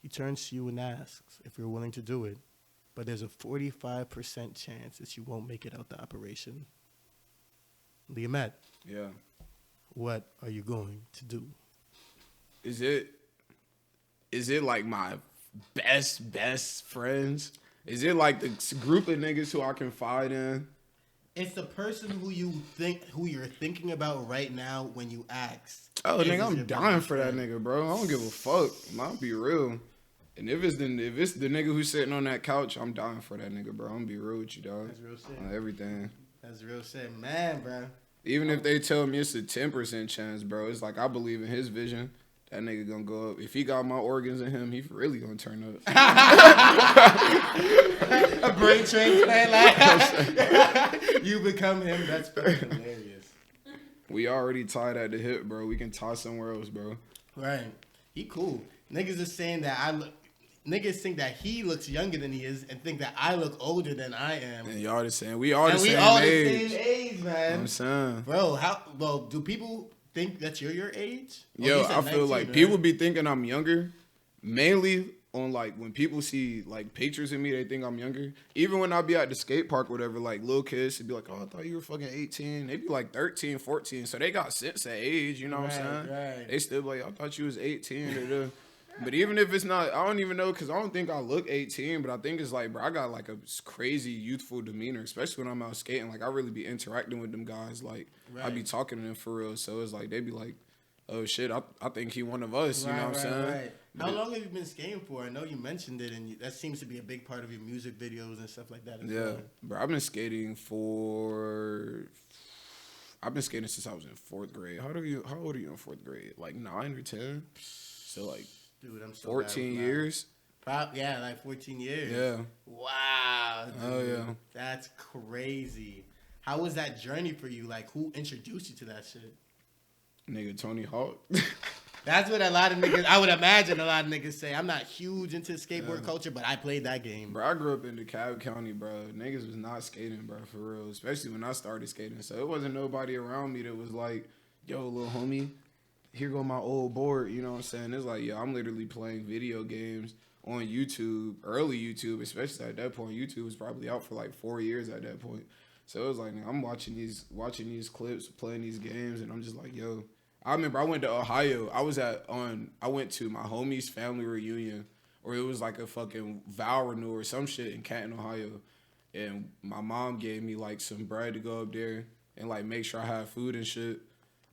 He turns to you and asks if you're willing to do it, but there's a 45% chance that you won't make it out the operation. Liamette. Yeah. What are you going to do? Is it like my best friends? Is it like the group of niggas who I confide in? It's the person who you're thinking about right now when you ask. Oh, nigga, I'm dying for that nigga, bro. I don't give a fuck. I'll be real. And if it's the nigga who's sitting on that couch, I'm dying for that nigga, bro. I'm gonna be real with you, dog. That's real shit. On everything. That's real shit, man, bro. Even if they tell me it's a 10% chance, bro, it's like I believe in his vision. That nigga gonna go up. If he got my organs in him, he really gonna turn up. A brain transplant, like you become him. That's fucking hilarious. We already tied at the hip, bro. We can tie somewhere else, bro. Right. He cool. Niggas is saying that niggas think that he looks younger than he is and think that I look older than I am. And y'all the same. We all the same age. The same age, man. I'm saying. Bro, do people think that you're your age? Yo, I feel 19, like right? People be thinking I'm younger, mainly on like when people see like pictures of me, they think I'm younger. Even when I be at the skate park or whatever, like little kids would be like, oh, I thought you were fucking 18. They be like 13, 14. So they got sense at age, you know what I'm saying? Right. They still be like, I thought you was 18. But even if it's not, I don't even know, because I don't think I look 18, but I think it's like, bro, I got like a crazy youthful demeanor, especially when I'm out skating. Like, I really be interacting with them guys. Like, right. I be talking to them for real. So it's like, they be like, oh, shit, I think he one of us, you know what I'm saying? Right. How long have you been skating for? I know you mentioned it, and that seems to be a big part of your music videos and stuff like that. Bro, I've been skating since I was in 4th grade. How old are you in 4th grade? Like 9 or 10? So like, dude, I'm so 14 years. Yeah, like 14 years. Yeah. Wow. Dude. Oh yeah. That's crazy. How was that journey for you? Like, who introduced you to that shit? Nigga, Tony Hawk. That's what a lot of niggas, I would imagine a lot of niggas say. I'm not huge into skateboard culture, but I played that game. Bro, I grew up in DeKalb County, bro. Niggas was not skating, bro, for real. Especially when I started skating. So it wasn't nobody around me that was like, yo, little homie, here go my old board. You know what I'm saying? It's like, yo, I'm literally playing video games on YouTube, early YouTube, especially at that point. YouTube was probably out for like 4 years at that point. So it was like, I'm watching these clips, playing these games, and I'm just like, yo. I remember I went to Ohio. I went to my homie's family reunion, or it was like a fucking vow renewal or some shit in Canton, Ohio. And my mom gave me like some bread to go up there and like make sure I had food and shit.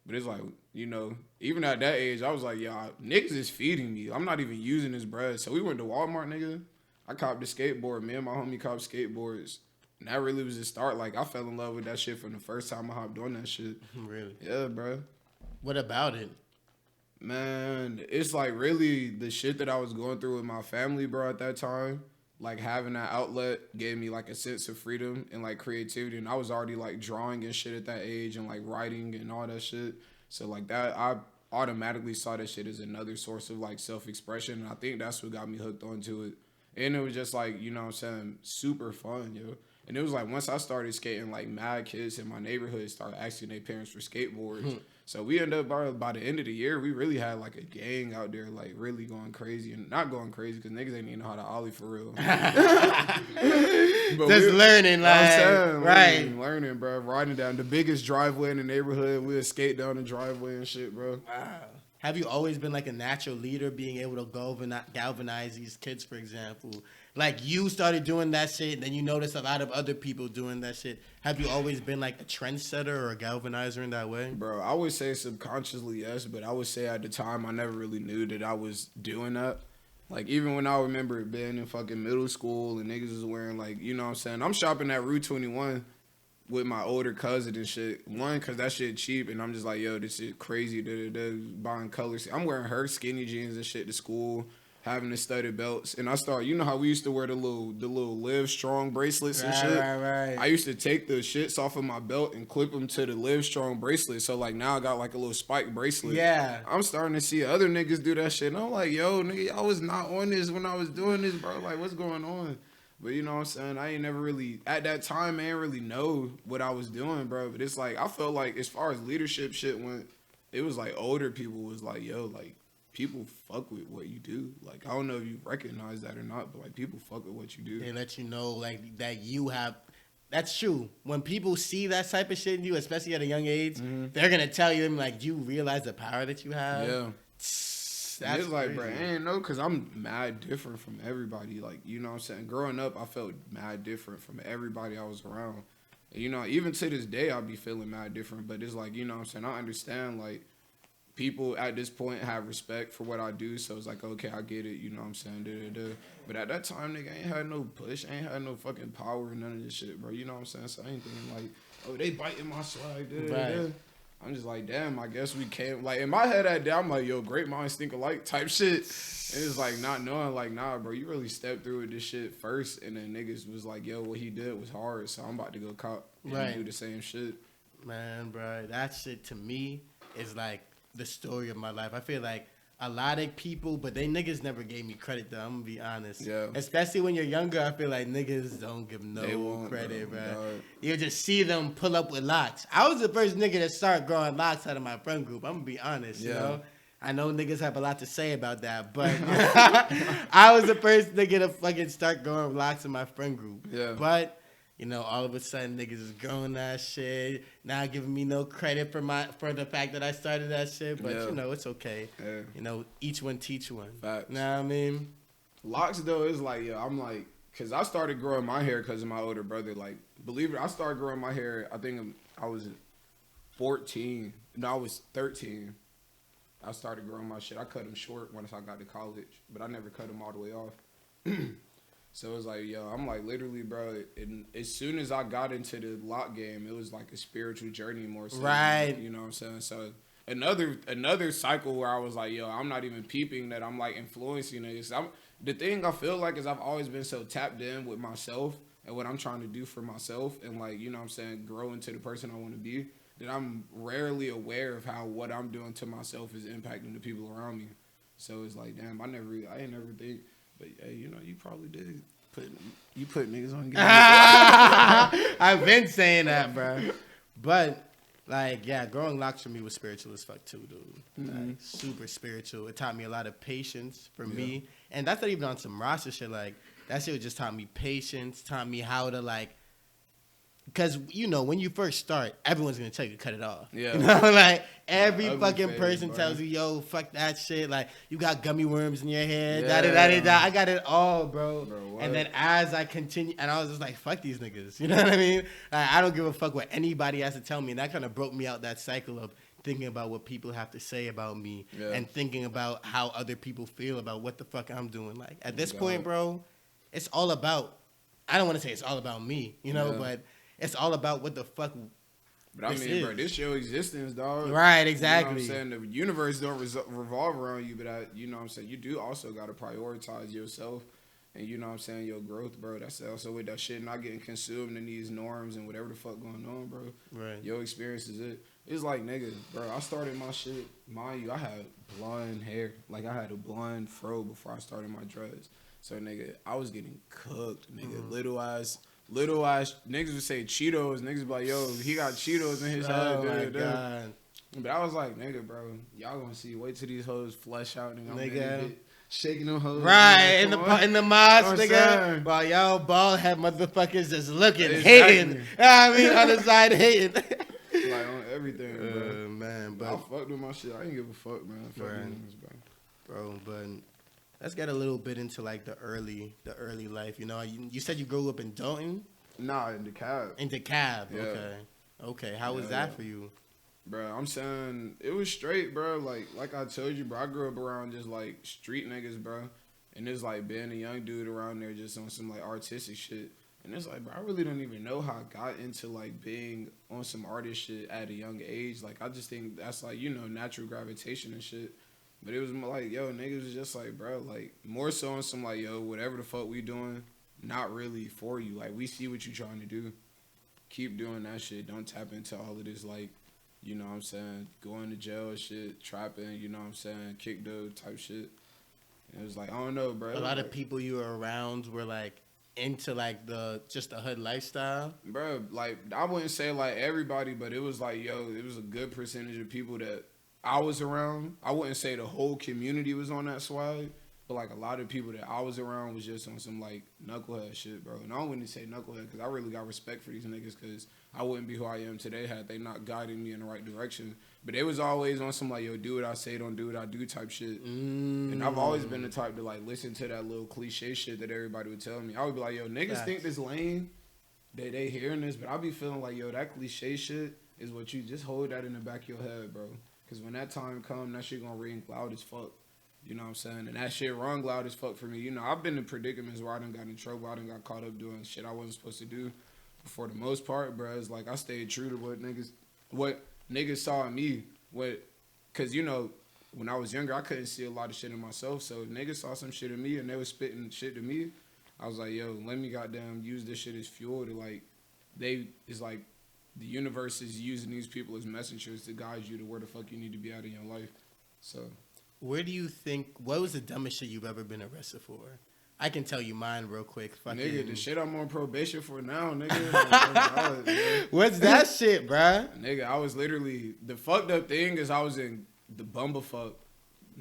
But it's like, you know, even at that age, I was like, y'all, niggas is feeding me. I'm not even using this bread. So we went to Walmart, nigga. I copped a skateboard. Me and my homie copped skateboards. And that really was the start. Like, I fell in love with that shit from the first time I hopped on that shit. Really? Yeah, bro. What about it? Man, it's like really the shit that I was going through with my family, bro, at that time. Like, having that outlet gave me like a sense of freedom and like creativity. And I was already like drawing and shit at that age and like writing and all that shit. So like that, I automatically saw that shit as another source of like self-expression. And I think that's what got me hooked onto it. And it was just like, you know what I'm saying, super fun, yo. And it was like once I started skating, like mad kids in my neighborhood started asking their parents for skateboards. So we ended up, by the end of the year, we really had like a gang out there, like really going crazy. And not going crazy because niggas ain't even know how to ollie for real. Just learning, like, right. Learning, bro. Riding down the biggest driveway in the neighborhood. We would skate down the driveway and shit, bro. Wow. Have you always been like a natural leader, being able to galvanize these kids, for example? Like you started doing that shit, and then you noticed a lot of other people doing that shit. Have you always been like a trendsetter or a galvanizer in that way? Bro, I would say subconsciously yes, but I would say at the time I never really knew that I was doing that. Like even when I remember being in fucking middle school and niggas was wearing like, you know what I'm saying? I'm shopping at Route 21 with my older cousin and shit. One, because that shit cheap, and I'm just like, yo, this shit crazy. Buying colors. I'm wearing her skinny jeans and shit to school, having the studded belts. And I started, you know how we used to wear the little Live Strong bracelets and shit? Right. I used to take the shits off of my belt and clip them to the Live Strong bracelet. So, like, now I got, like, a little spike bracelet. Yeah. I'm starting to see other niggas do that shit. And I'm like, yo, nigga, I was not on this when I was doing this, bro. Like, what's going on? But you know what I'm saying? I ain't never really, at that time, I ain't really know what I was doing, bro. But it's like, I felt like as far as leadership shit went, it was like older people was like, yo, like, people fuck with what you do. Like, I don't know if you recognize that or not, but like, people fuck with what you do. They let you know, like, that you have, that's true. When people see that type of shit in you, especially at a young age, they're going to tell you, like, do you realize the power that you have? Yeah. That's it's like, crazy. bro, I ain't know, because I'm mad different from everybody. Like, you know what I'm saying? Growing up, I felt mad different from everybody I was around. And, you know, even to this day, I'll be feeling mad different. But it's like, you know what I'm saying? I understand, like, people at this point have respect for what I do. So it's like, okay, I get it. You know what I'm saying? But at that time, nigga, I ain't had no push. I ain't had no fucking power or none of this shit, bro. You know what I'm saying? So I ain't thinking, like, oh, they biting my swag. Right. I'm just like, damn, I guess we came. Like, in my head that day, I'm like, yo, great minds think alike type shit. And it's like, not knowing, like, nah, bro, you really stepped through with this shit first. And then niggas was like, yo, what he did was hard. So I'm about to go cop and do the same shit. Man, bro, that shit to me is like the story of my life. I feel like a lot of people, but they niggas never gave me credit, though. I'm going to be honest. Yeah. Especially when you're younger, I feel like niggas don't give no credit, bro. You just see them pull up with locks. I was the first nigga to start growing locks out of my friend group. I'm going to be honest, you know? I know niggas have a lot to say about that, but I was the first nigga to fucking start growing locks in my friend group. Yeah. But you know, all of a sudden niggas is growing that shit. Not giving me no credit for the fact that I started that shit. But you know, it's okay. Yeah. You know, each one teach one. Facts. Know what I mean? Locks though is like, yo, I'm like, cause I started growing my hair because of my older brother. Like, believe it, I started growing my hair. I think I was 14. No, I was 13. I started growing my shit. I cut them short once I got to college, but I never cut them all the way off. So it was like, yo, I'm like literally, bro. And as soon as I got into the lock game, it was like a spiritual journey more so. Right. You know what I'm saying? So another cycle where I was like, yo, I'm not even peeping that I'm like influencing this. The thing I feel like is I've always been so tapped in with myself and what I'm trying to do for myself and like, you know what I'm saying, grow into the person I want to be. that I'm rarely aware of how what I'm doing to myself is impacting the people around me. So it's like, damn, I ain't never think, but hey, you know, you probably did put niggas on game. I've been saying that, bro. But like, yeah, growing locks for me was spiritual as fuck too, dude. Mm-hmm. Like, super spiritual. It taught me a lot of patience for me, and that's not even on some Rasta shit. Like that shit just taught me patience, taught me how to like. Because, you know, when you first start, everyone's going to tell you to cut it off. Yeah. You know, like, every fucking phase, person bro. tells you, yo, fuck that shit. Like, you got gummy worms in your head. Yeah. Da-da-da-da-da. I got it all, bro. Bro, And then as I continue, and I was just like, fuck these niggas. You know what I mean? Like, I don't give a fuck what anybody has to tell me. And that kind of broke me out that cycle of thinking about what people have to say about me and thinking about how other people feel about what the fuck I'm doing. Like, at this point, bro, it's all about, I don't want to say it's all about me, you know, but it's all about what the fuck. But I mean, bro, this your existence, dog. Right, exactly. You know what I'm saying? The universe don't revolve around you, but you know what I'm saying? You do also got to prioritize yourself and, you know what I'm saying, your growth, bro. That's also with that shit not getting consumed in these norms and whatever the fuck going on, bro. Right. Your experience is it. It's like, nigga, bro, I started my shit. Mind you, I had blonde hair. Like, I had a blonde fro before I started my dreads. So, nigga, I was getting cooked, nigga. Little ass niggas would say Cheetos. Niggas be like, yo, he got Cheetos in his head. Oh, my God. But I was like, nigga, bro, y'all gonna see. Wait till these hoes flesh out. Nigga, I'm shaking them hoes. Right, in the mosque, you know nigga. While y'all bald head motherfuckers just looking, hating. You know what I mean? On the side, hating. Like, on everything, bro. Man, but I fucked with my shit. I ain't give a fuck, man. Fuck niggas, bro, but let's get a little bit into like the early life. You know, you said you grew up in Dalton. Nah, in DeKalb. In DeKalb, Yeah. Okay. How was that for you, bro? I'm saying it was straight, bro. Like I told you, bro. I grew up around just like street niggas, bro. And it's like being a young dude around there just on some like artistic shit. And it's like, bro, I really don't even know how I got into like being on some artist shit at a young age. Like, I just think that's like, you know, natural gravitation and shit. But it was more like, yo, niggas was just like, bro, like, more so on some like, yo, whatever the fuck we doing, not really for you. Like, we see what you trying to do. Keep doing that shit. Don't tap into all of this, like, you know what I'm saying, going to jail and shit, trapping, you know what I'm saying, kick dough type shit. And it was like, I don't know, bro. A lot of people you were around were like into like the hood lifestyle. Bro, like, I wouldn't say like everybody, but it was like, yo, it was a good percentage of people that I was around. I wouldn't say the whole community was on that swag, but like a lot of people that I was around was just on some like knucklehead shit, bro. And I wouldn't say knucklehead because I really got respect for these niggas because I wouldn't be who I am today had they not guided me in the right direction. But they was always on some like, yo, do what I say, don't do what I do type shit. And I've always been the type to like listen to that little cliche shit that everybody would tell me. I would be like, yo, niggas think this lane, they hearing this, but I be feeling like, yo, that cliche shit is what you just hold that in the back of your head, bro. Because when that time come, that shit gonna ring loud as fuck. You know what I'm saying? And that shit rung loud as fuck for me. You know, I've been in predicaments where I done got in trouble. I done got caught up doing shit I wasn't supposed to do. But for the most part, bro, it's like I stayed true to what niggas saw in me. Because, you know, when I was younger, I couldn't see a lot of shit in myself. So if niggas saw some shit in me and they was spitting shit to me, I was like, yo, let me goddamn use this shit as fuel to like, it's like, the universe is using these people as messengers to guide you to where the fuck you need to be at in your life. So, where do you think, what was the dumbest shit you've ever been arrested for? I can tell you mine real quick. Fucking nigga, the shit I'm on probation for now, nigga. What's that shit, bruh? Nigga, I was literally, the fucked up thing is I was in the bumblefuck,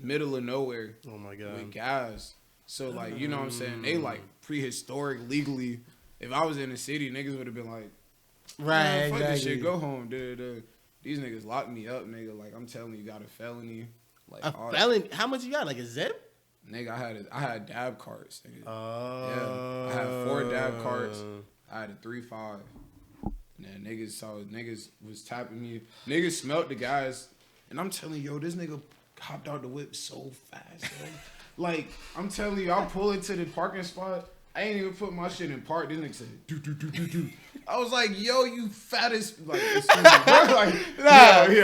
middle of nowhere. Oh my God. With guys. So, like, you know what I'm saying? They, like, prehistoric, legally. If I was in the city, niggas would have been like, right, fuck exactly. this shit, go home. These niggas locked me up, nigga. Like, I'm telling you, got a felony. Like, a felony? How much you got? Like a zip? Nigga, I had dab cards. Nigga. Oh. Yeah, I had 4 dab cards. I had a 3.5. And then niggas was tapping me. Niggas smelt the guys. And I'm telling you, yo, this nigga hopped out the whip so fast, bro. Like, I'm telling you, I pull into the parking spot. I ain't even put my shit in park. This nigga said, do. I was like, yo, you fattest. Like, excuse me, bro. Like,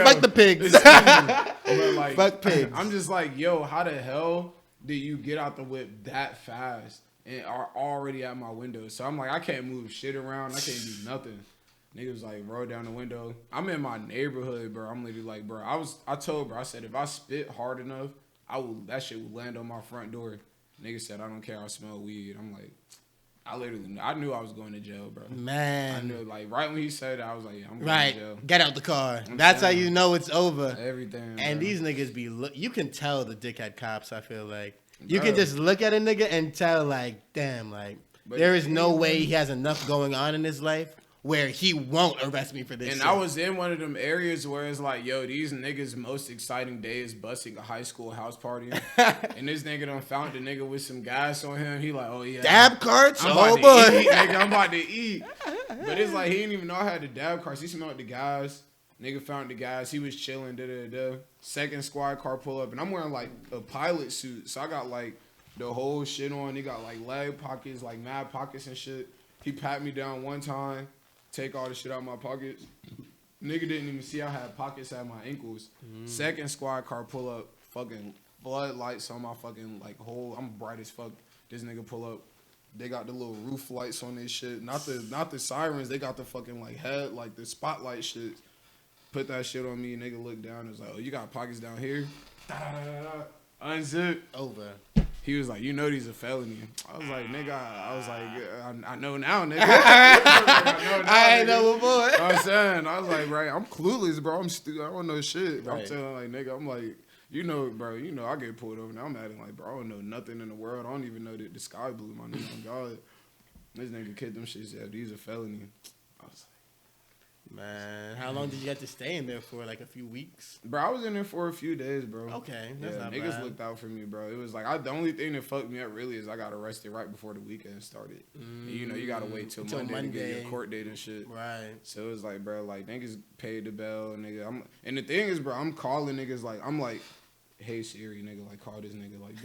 fuck the pigs. But like, fuck pigs. I'm just like, yo, how the hell did you get out the whip that fast and are already at my window? So I'm like, I can't move shit around. I can't do nothing. Niggas like roll down the window. I'm in my neighborhood, bro. I'm literally like, bro. I told bro, I said if I spit hard enough, that shit will land on my front door. Nigga said I don't care. I smell weed. I'm like, I knew I was going to jail, bro. Man, I knew like right when he said it, I was like, yeah, I'm going right. to jail. Get out the car. That's how you know it's over. Everything. And bro. these niggas you can tell the dickhead cops. I feel like you can just look at a nigga and tell like, damn, like there is no way he has enough going on in his life where he won't arrest me for this. And shit. I was in one of them areas where it's like, yo, these niggas' most exciting day is busting a high school house party. And this nigga done found a nigga with some gas on him. He like, oh yeah. Dab carts? I'm Oh about boy. to eat, nigga. I'm about to eat. But it's like, he didn't even know I had the dab carts. He smelled the guys. Nigga found the guys. He was chilling. Second squad car pull up. And I'm wearing like a pilot suit. So I got like the whole shit on. He got like leg pockets, like mad pockets and shit. He pat me down one time. Take all the shit out of my pockets. Nigga didn't even see I had pockets at my ankles. Second squad car pull up, fucking floodlights on my fucking like hole. I'm bright as fuck. This nigga pull up. They got the little roof lights on this shit. Not the sirens. They got the fucking like head, like the spotlight shit. Put that shit on me. Nigga looked down and was like, oh, you got pockets down here? Unzip. Over. He was like, you know these a felony. I was like, nigga, I know now, nigga. I ain't know before. I'm saying, I was like, right, I'm clueless, bro. I'm stupid. I don't know shit. Right. I'm telling like, nigga, I'm like, you know, bro, you know, I get pulled over now. I'm acting like, bro, I don't know nothing in the world. I don't even know that the sky blue, my nigga, on God. This nigga kid them shit said, these a felony. I was Man, how long did you have to stay in there for? Like a few weeks? like, bro, I was in there for a few days, bro. Okay, that's yeah, not niggas bad. looked out for me, bro. It was like, the only thing that fucked me up really is I got arrested right before the weekend started. And, you know, you gotta wait till Monday to get your court date and shit. Right. So it was like, bro, like niggas paid the bell, nigga. And the thing is, bro, I'm calling niggas like, I'm like, hey Siri, nigga, like call this nigga, like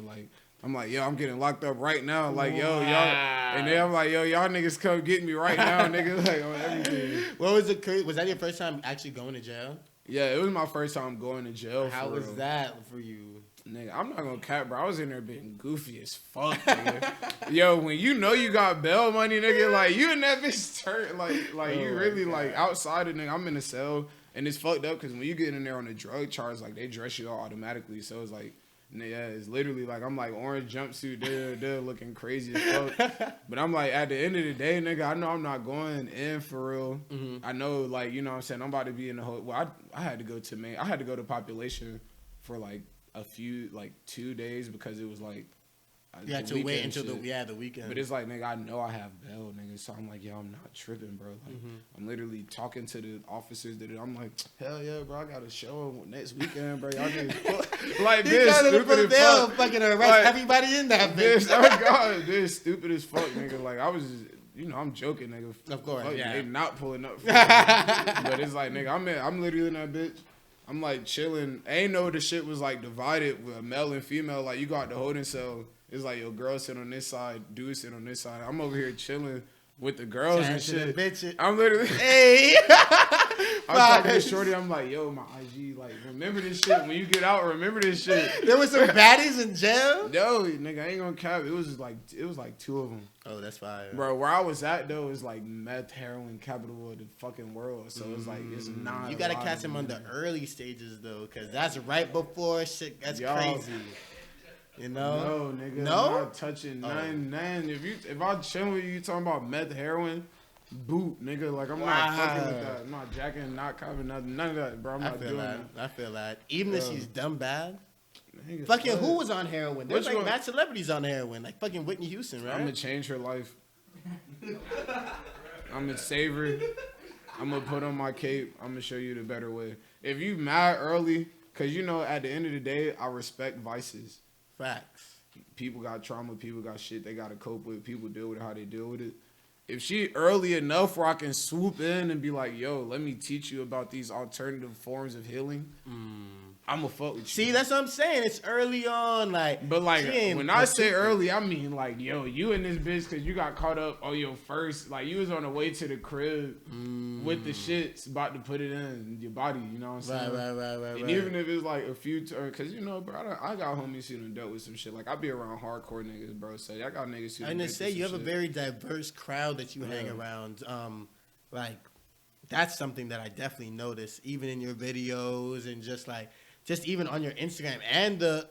like. I'm like, yo, I'm getting locked up right now. Like, yo, y'all. And then I'm like, yo, y'all niggas come get me right now, nigga. Like, on everything. What was it? Was that your first time actually going to jail? Yeah, it was my first time going to jail. How was that for you? Nigga, I'm not gonna cap, bro. I was in there being goofy as fuck, nigga. Yo, when you know you got bail money, nigga, like, you in that bitch turn, like you really, like, outside of, nigga, I'm in a cell. And it's fucked up because when you get in there on a drug charge, like, they dress you out automatically. So it's like, yeah, it's literally like I'm like orange jumpsuit, they're looking crazy as fuck. But I'm like, at the end of the day, nigga, I know I'm not going in for real. Mm-hmm. I know, like, you know what I'm saying, I'm about to be in the whole. Well, I had to go to Maine. I had to go to population for like a few, like 2 days because it was like. You had to wait until the weekend. But it's like, nigga, I know I have bail, nigga. So I'm like, yo, I'm not tripping, bro. Like, I'm literally talking to the officers that I'm like, hell yeah, bro, I got a show next weekend, bro. Y'all niggas, like, this stupid as fuck. Fucking arrest like, everybody in that bitch. Oh God, this stupid as fuck, nigga. Like, I was just, you know, I'm joking, nigga. Of course, fuck, yeah. They not pulling up for me. But it's like, nigga, I'm literally in that bitch. I'm like chilling. I ain't know the shit was like divided with male and female. Like, you got the holding cell. It's like, your girl sit on this side, dude sit on this side. I'm over here chilling with the girls and shit. I'm literally, hey. I'm talking to Shorty. I'm like, yo, my IG, like, remember this shit. When you get out, remember this shit. There was some baddies in jail? Yo, nigga, I ain't gonna cap. It was like 2 of them. Oh, that's fire. Bro, where I was at, though, is like meth, heroin, capital of the fucking world. So it's like, it's not. You gotta catch them on the early stages, though, because that's right before shit gets crazy. You know? No, nigga. No? I'm not touching none. If I chill with you, you talking about meth, heroin, boot, nigga. Like, I'm not fucking with that. I'm not jacking, not covering nothing. None of that, bro. I'm not doing that. I feel that. Even if she's dumb bad. Nigga, fucking who was on heroin? There's like mad celebrities on heroin. Like fucking Whitney Houston, right? I'm going to change her life. I'm going to save her. I'm going to put on my cape. I'm going to show you the better way. If you mad early, because, you know, at the end of the day, I respect vices. Facts. People got trauma. People got shit they got to cope with. People deal with it how they deal with it. If she early enough where I can swoop in and be like, yo, let me teach you about these alternative forms of healing, I'm going to fuck with you. See, that's what I'm saying. It's early on. But when I say early, I mean like, yo, you in this bitch because you got caught up on your first, like you was on the way to the crib with the shits about to put it in your body, you know what I'm saying? Right. And even if it's like a few, because, you know, bro, I got homies who done dealt with some shit. Like, I be around hardcore niggas, bro. So I got niggas who I didn't say you have a very diverse crowd that you hang around. Like, that's something that I definitely noticed, even in your videos and just even on your Instagram. And the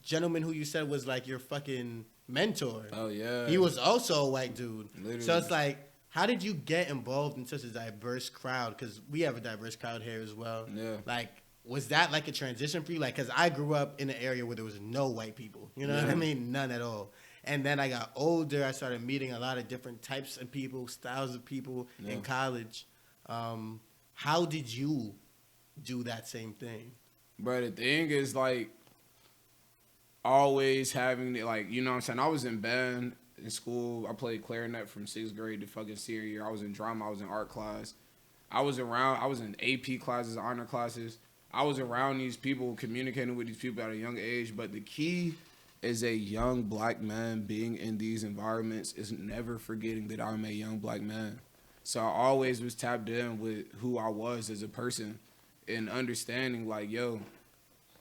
gentleman who you said was like your fucking mentor. Oh yeah. He was also a white dude. Literally. So it's like, how did you get involved in such a diverse crowd? Because we have a diverse crowd here as well. Yeah. Like, was that like a transition for you? Like, because I grew up in an area where there was no white people. You know what I mean? None at all. And then I got older. I started meeting a lot of different types of people, styles of people in college. How did you do that same thing? Bro, the thing is, like, always having, like, you know what I'm saying? I was in band in school. I played clarinet from 6th grade to fucking senior year. I was in drama. I was in art class. I was in AP classes, honor classes. I was around these people, communicating with these people at a young age. But the key as a young black man being in these environments is never forgetting that I'm a young black man. So I always was tapped in with who I was as a person and understanding, like, yo,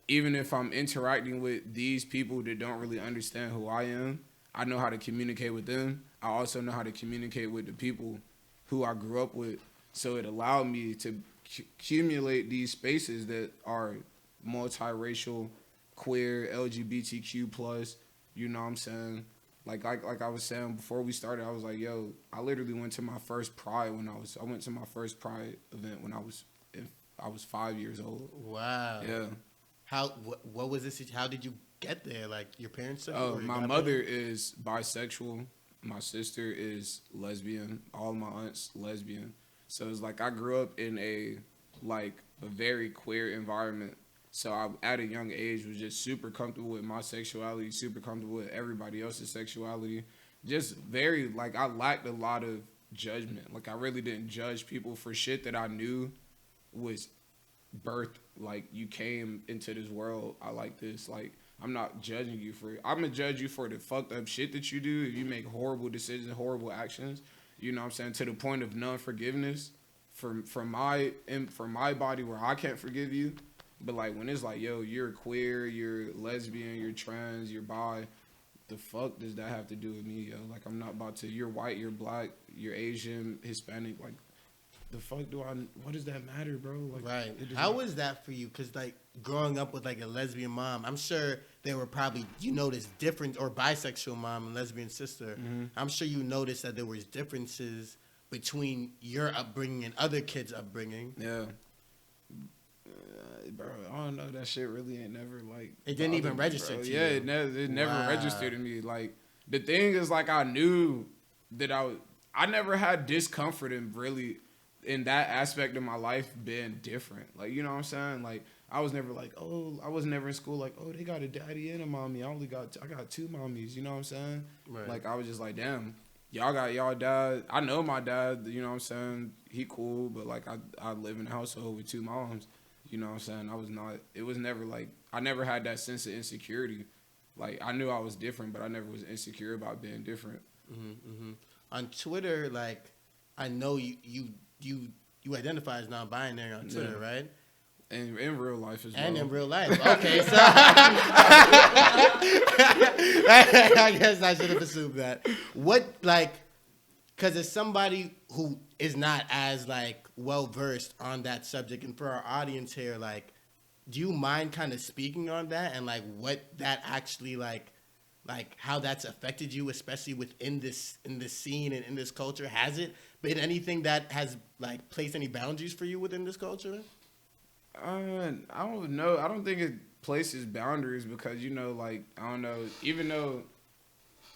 even if I'm interacting with these people that don't really understand who I am, I know how to communicate with them. I also know how to communicate with the people who I grew up with. So it allowed me to accumulate these spaces that are multiracial, queer, LGBTQ plus, you know what I'm saying? Like I was saying before we started, I was like, yo, I literally went to my first Pride I went to my first Pride event when I was 5 years old. Wow. Yeah. What was this? How did you get there? Like, your parents? Oh, my mother is bisexual. My sister is lesbian. All my aunts lesbian. So it's like I grew up in a very queer environment. So I, at a young age, was just super comfortable with my sexuality, super comfortable with everybody else's sexuality. Just very, like, I lacked a lot of judgment. Like, I really didn't judge people for shit that I knew was birth. Like, you came into this world, I like this. Like, I'm not judging you for it. I'm going to judge you for the fucked up shit that you do. If you make horrible decisions, horrible actions, you know what I'm saying, to the point of non-forgiveness from my body where I can't forgive you. But, like, when it's like, yo, you're queer, you're lesbian, you're trans, you're bi, the fuck does that have to do with me, yo? Like, I'm not about to, you're white, you're black, you're Asian, Hispanic, like, the fuck what does that matter, bro? Like, right. How was that for you? Because, like, growing up with, like, a lesbian mom, I'm sure there were probably, you noticed different, or bisexual mom and lesbian sister. Mm-hmm. I'm sure you noticed that there was differences between your upbringing and other kids' upbringing. Yeah. Bro, I don't know. That shit really ain't never, like... It didn't even register to you. Yeah, it never registered to me. Like, the thing is, like, I knew that I never had discomfort in that aspect of my life being different. Like, you know what I'm saying? Like, I was never like, oh, I was never in school like, oh, they got a daddy and a mommy. I got two mommies, you know what I'm saying? Right. Like, I was just like, damn, y'all got y'all dad. I know my dad, you know what I'm saying? He cool, but, like, I live in a household with two moms. You know what I'm saying? It was never like, I never had that sense of insecurity. Like, I knew I was different, but I never was insecure about being different. Mm-hmm, mm-hmm. On Twitter, like, I know you identify as non-binary on Twitter, right? And in real life as well. And in real life. Okay, so I guess I should have assumed that. What, like, because as somebody who is not as, like, well-versed on that subject, and for our audience here, like, do you mind kind of speaking on that and, like, what that actually, like how that's affected you, especially within in this scene and in this culture? Has it been anything that has, like, placed any boundaries for you within this culture? I don't know. I don't think it places boundaries because, you know, like, I don't know, even though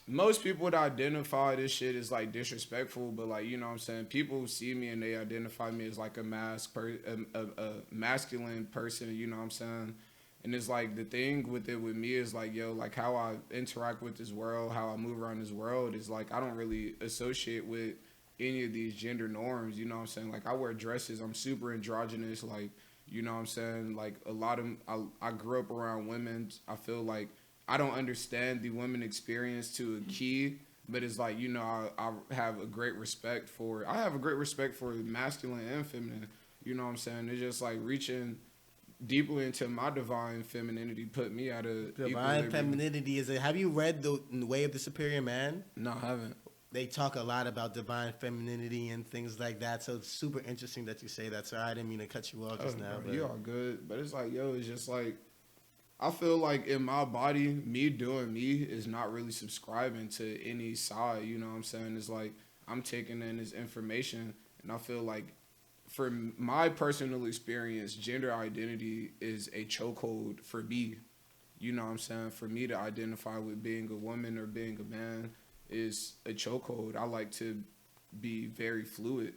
most people would identify this shit as, like, disrespectful, but, like, you know what I'm saying, people see me and they identify me as, like, a masculine person, you know what I'm saying? And it's like, the thing with me is like, yo, like, how I interact with this world, how I move around this world is like, I don't really associate with any of these gender norms, you know what I'm saying? Like, I wear dresses, I'm super androgynous, like, you know what I'm saying? Like, a lot of, I grew up around women. I feel like I don't understand the women experience to a key, but it's like, you know, I have a great respect for masculine and feminine, you know what I'm saying? It's just like reaching deeply into my divine femininity put me at a divine femininity. Have you read the Way of the Superior Man? No, I haven't. they talk a lot about divine femininity and things like that. So it's super interesting that you say that. So I didn't mean to cut you off just now. Bro, But you all good. But it's like, yo, it's just like, I feel like in my body, me doing me is not really subscribing to any side. You know what I'm saying? It's like I'm taking in this information, and I feel like for my personal experience, gender identity is a chokehold for me. You know what I'm saying? For me to identify with being a woman or being a man is a chokehold. I like to be very fluid.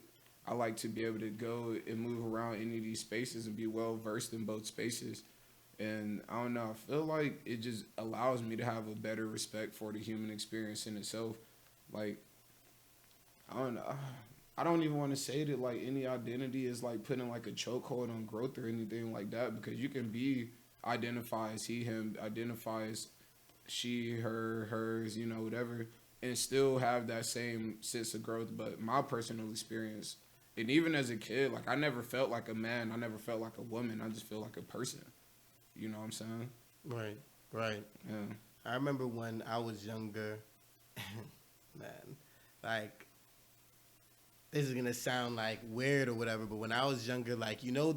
I like to be able to go and move around any of these spaces and be well versed in both spaces. And I don't know, I feel like it just allows me to have a better respect for the human experience in itself. Like, I don't know. I don't even want to say that like any identity is like putting like a chokehold on growth or anything like that, because you can be identify as he, him, identify as she, her, hers, you know, whatever, and still have that same sense of growth. But my personal experience, and even as a kid, like I never felt like a man, I never felt like a woman, I just feel like a person. You know what I'm saying? right, right. Yeah. I remember when I was younger, man, like, this is gonna sound like weird or whatever, but when I was younger, like, you know,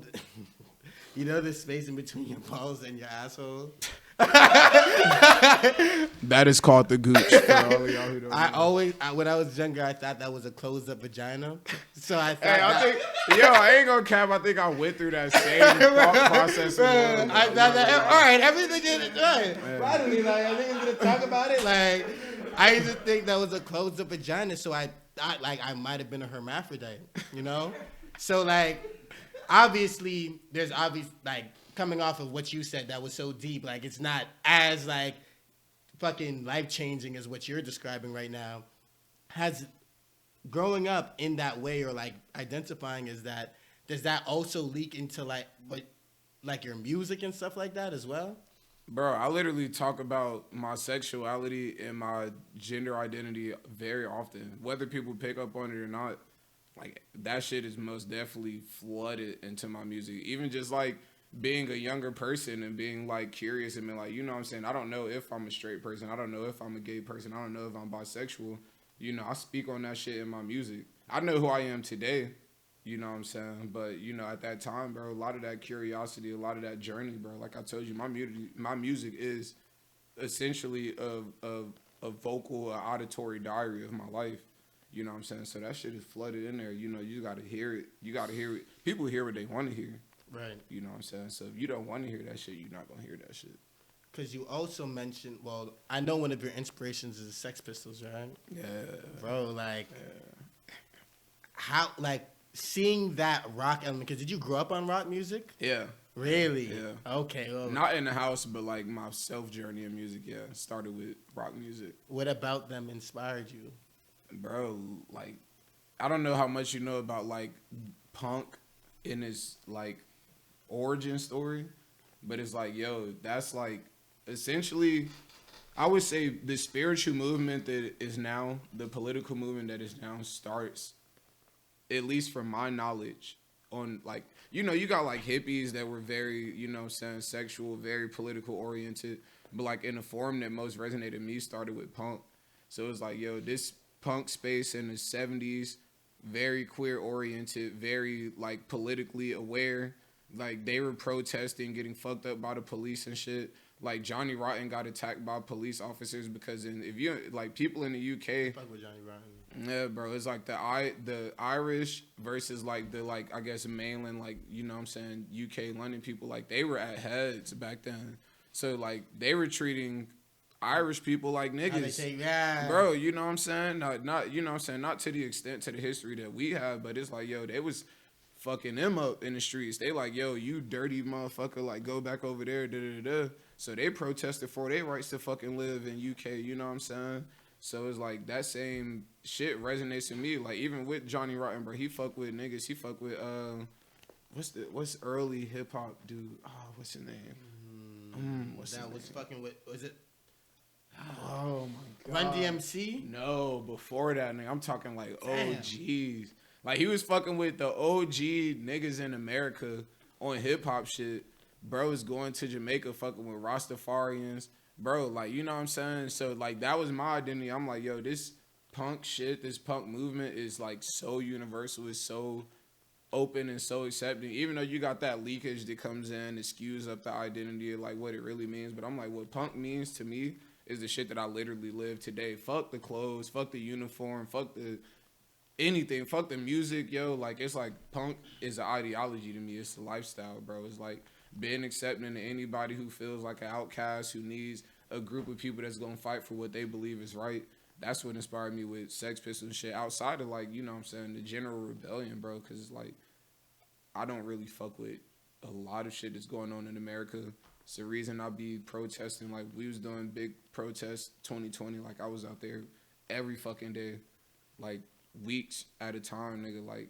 you know the space in between your balls and your asshole? That is called the gooch. For all of y'all who don't know. When I was younger, I thought that was a closed up vagina. So I thought, I ain't gonna cap. I think I went through that same thought process. I thought that, all right, everything is right. Finally, like, I think I'm gonna talk about it. Like, I used to think that was a closed up vagina, so I thought like I might have been a hermaphrodite, you know? So like, obviously, there's obvious like coming off of what you said that was so deep. Like, it's not as like fucking life changing as what you're describing right now. Has growing up in that way or like identifying as that, does that also leak into like what, like your music and stuff like that as well? Bro, I literally talk about my sexuality and my gender identity very often, whether people pick up on it or not. Like, that shit is most definitely flooded into my music. Even just like being a younger person and being like curious and being like, you know what I'm saying? I don't know if I'm a straight person. I don't know if I'm a gay person. I don't know if I'm bisexual. You know, I speak on that shit in my music. I know who I am today. You know what I'm saying? But, you know, at that time, bro, a lot of that curiosity, a lot of that journey, bro, like I told you, my music is essentially a vocal, a auditory diary of my life. You know what I'm saying? So that shit is flooded in there. You know, you got to hear it. You got to hear it. People hear what they want to hear. Right. You know what I'm saying? So if you don't want to hear that shit, you're not going to hear that shit. Because you also mentioned, well, I know one of your inspirations is the Sex Pistols, right? Yeah. Bro, like, how, like, seeing that rock element, because did you grow up on rock music? Yeah. Really? Yeah. Okay. Well, not in the house, but like my self journey in music, yeah. Started with rock music. What about them inspired you? Bro, like, I don't know how much you know about like punk in its like origin story, but it's like, yo, that's like essentially, I would say the spiritual movement that is now, the political movement that is now starts, at least from my knowledge, on like, you know, you got like hippies that were very, you know what I'm saying, sexual, very political oriented, but like in the form that most resonated with me started with punk. So it was like, yo, this punk space in the 70s, very queer oriented, very like politically aware. Like they were protesting, getting fucked up by the police and shit. Like Johnny Rotten got attacked by police officers because if you like people in the UK, Fuck with Johnny Rotten. Yeah, bro, it's like the Irish versus like the like I guess mainland, like, you know what I'm saying, UK London people, like they were at heads back then. So like they were treating Irish people like niggas. How they say, yeah. Bro, you know what I'm saying? Not you know what I'm saying, not to the extent to the history that we have, but it's like, yo, they was fucking them up in the streets. They like, yo, you dirty motherfucker, like go back over there, da da da. So they protested for their rights to fucking live in UK, you know what I'm saying? So it's like that same shit resonates with me. Like even with Johnny Rotten, bro, he fuck with niggas. He fuck with what's early hip hop dude? Oh, what's his name? What's that his was name? fucking with, was it Oh my god. Run DMC? No, before that nigga, I'm talking like Damn. OGs. Like he was fucking with the OG niggas in America on hip hop shit. Bro was going to Jamaica fucking with Rastafarians. Bro, like, you know what I'm saying? So, like, that was my identity. I'm like, yo, this punk shit, this punk movement is like so universal, it's so open and so accepting. Even though you got that leakage that comes in, it skews up the identity of like what it really means. But I'm like, what punk means to me is the shit that I literally live today. Fuck the clothes, fuck the uniform, fuck the anything, fuck the music, yo. Like, it's like punk is an ideology to me. It's a lifestyle, bro. It's like being accepting to anybody who feels like an outcast, who needs a group of people that's gonna fight for what they believe is right. That's what inspired me with Sex Pistols and shit. Outside of like, you know what I'm saying, the general rebellion, bro. Cause it's like, I don't really fuck with a lot of shit that's going on in America. It's the reason I be protesting. Like, we was doing big protests 2020. Like, I was out there every fucking day, like weeks at a time, nigga. Like,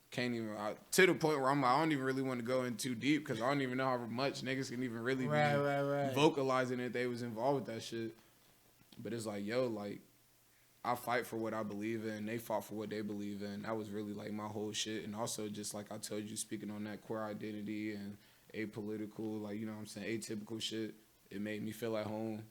can't even, to the point where I'm like, I don't even really want to go in too deep because I don't even know how much niggas can even really be vocalizing it. They was involved with that shit. But it's like, yo, like, I fight for what I believe in. They fought for what they believe in. That was really, like, my whole shit. And also, just like I told you, speaking on that queer identity and apolitical, like, you know what I'm saying, atypical shit, it made me feel at home.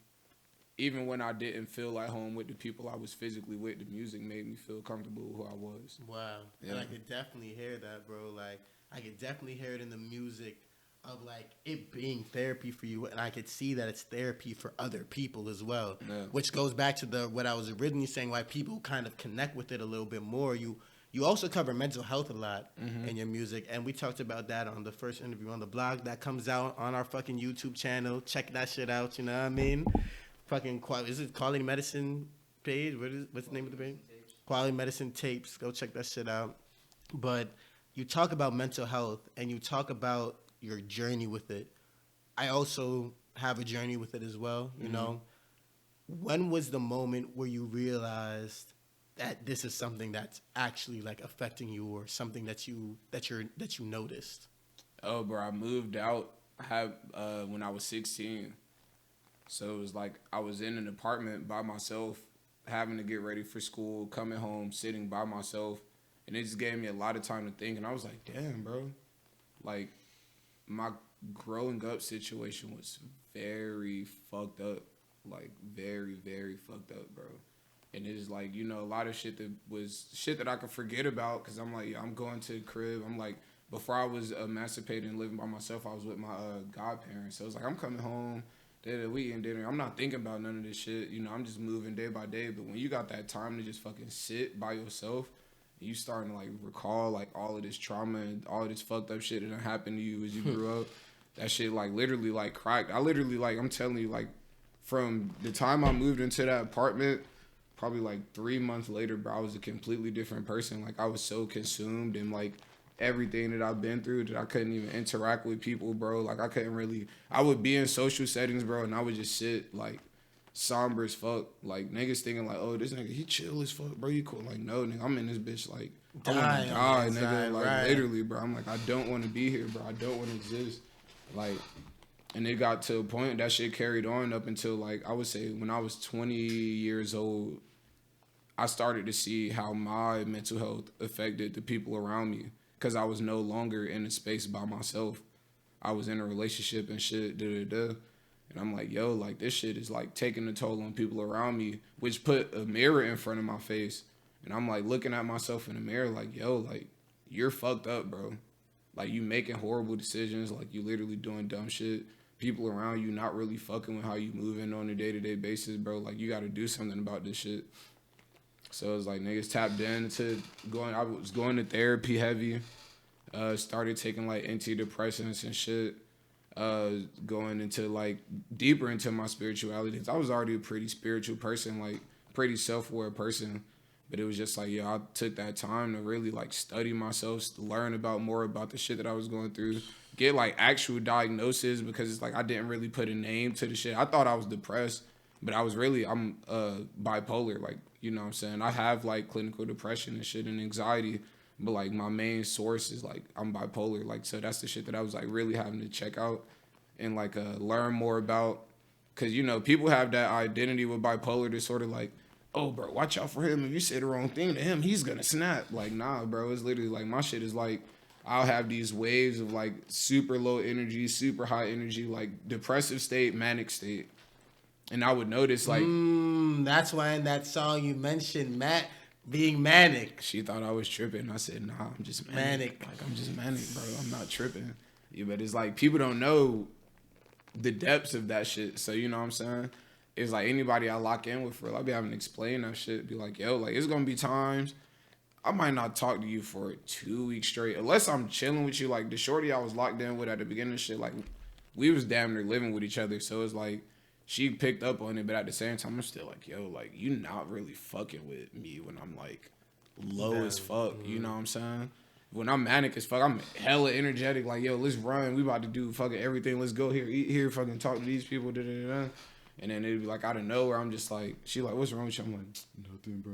Even when I didn't feel at home with the people I was physically with, the music made me feel comfortable with who I was. Wow. Yeah. And I could definitely hear that, bro. Like, I could definitely hear it in the music of, like, it being therapy for you. And I could see that it's therapy for other people as well. Yeah. Which goes back to what I was originally saying, why people kind of connect with it a little bit more. You also cover mental health a lot in your music. And we talked about that on the first interview on the blog that comes out on our fucking YouTube channel. Check that shit out, you know what I mean? Fucking is it Quality Medicine page? What's the name of the page? Quality Medicine Tapes. Go check that shit out. But you talk about mental health and you talk about your journey with it. I also have a journey with it as well. You know, when was the moment where you realized that this is something that's actually like affecting you, or something that you noticed? Oh, bro, I moved out when I was 16. So it was like I was in an apartment by myself, having to get ready for school, coming home, sitting by myself. And it just gave me a lot of time to think. And I was like, damn, bro. Like, my growing up situation was very fucked up. Like, very, very fucked up, bro. And it's like, you know, a lot of shit that was shit that I could forget about because I'm like, yeah, I'm going to the crib. I'm like, before I was emancipated and living by myself, I was with my godparents. So it was like, I'm coming home. We eating dinner. I'm not thinking about none of this shit. You know, I'm just moving day by day. But when you got that time to just fucking sit by yourself, and you starting to like recall like all of this trauma and all of this fucked up shit that happened to you as you grew up, that shit like literally like cracked. I literally like, I'm telling you, like from the time I moved into that apartment, probably like 3 months later, bro, I was a completely different person. Like I was so consumed in like everything that I've been through that I couldn't even interact with people, bro. Like I would be in social settings, bro, and I would just sit like somber as fuck. Like niggas thinking like, oh, this nigga, he chill as fuck, bro, you cool. Like, no, nigga, I'm in this bitch like, I want to die, nigga. Like literally, bro. I'm like, I don't want to be here, bro. I don't want to exist. Like, and it got to a point that shit carried on up until like, I would say when I was 20 years old, I started to see how my mental health affected the people around me. Because I was no longer in a space by myself. I was in a relationship and shit, And I'm like, yo, like, this shit is, like, taking a toll on people around me, which put a mirror in front of my face. And I'm, like, looking at myself in the mirror like, yo, like, you're fucked up, bro. Like, you making horrible decisions. Like, you literally doing dumb shit. People around you not really fucking with how you moving on a day-to-day basis, bro. Like, you got to do something about this shit. So it was like niggas tapped into I was going to therapy heavy. Started taking like antidepressants and shit. Going into like deeper into my spirituality. 'Cause I was already a pretty spiritual person, like pretty self-aware person. But it was just like, yo, I took that time to really like study myself, learn more about the shit that I was going through, get like actual diagnosis because it's like I didn't really put a name to the shit. I thought I was depressed, but I'm bipolar, like, you know what I'm saying? I have like clinical depression and shit and anxiety, but like my main source is like I'm bipolar. Like, so that's the shit that I was like really having to check out and like learn more about. Cause you know, people have that identity with bipolar to sort of like, oh bro, watch out for him. If you say the wrong thing to him, he's gonna snap. Like, nah, bro, it's literally like my shit is like, I'll have these waves of like super low energy, super high energy, like depressive state, manic state. And I would notice, like... that's why in that song you mentioned being manic. She thought I was tripping. I said, nah, I'm just manic. Like, I'm just manic, bro. I'm not tripping. Yeah, but it's like, people don't know the depths of that shit. So, you know what I'm saying? It's like, anybody I lock in with, I'll be having to explain that shit. Be like, yo, like, it's going to be times I might not talk to you for 2 weeks straight. Unless I'm chilling with you. Like, the shorty I was locked in with at the beginning of shit, like, we was damn near living with each other. So, it's like, she picked up on it, but at the same time, I'm still like, yo, like, you not really fucking with me when I'm, like, low as fuck. You know what I'm saying? When I'm manic as fuck, I'm hella energetic. Like, yo, let's run. We about to do fucking everything. Let's go here, eat here, fucking talk to these people. Da, da, da. And then it'd be like, out of nowhere, I'm just like, she like, what's wrong with you? I'm like, nothing, bro.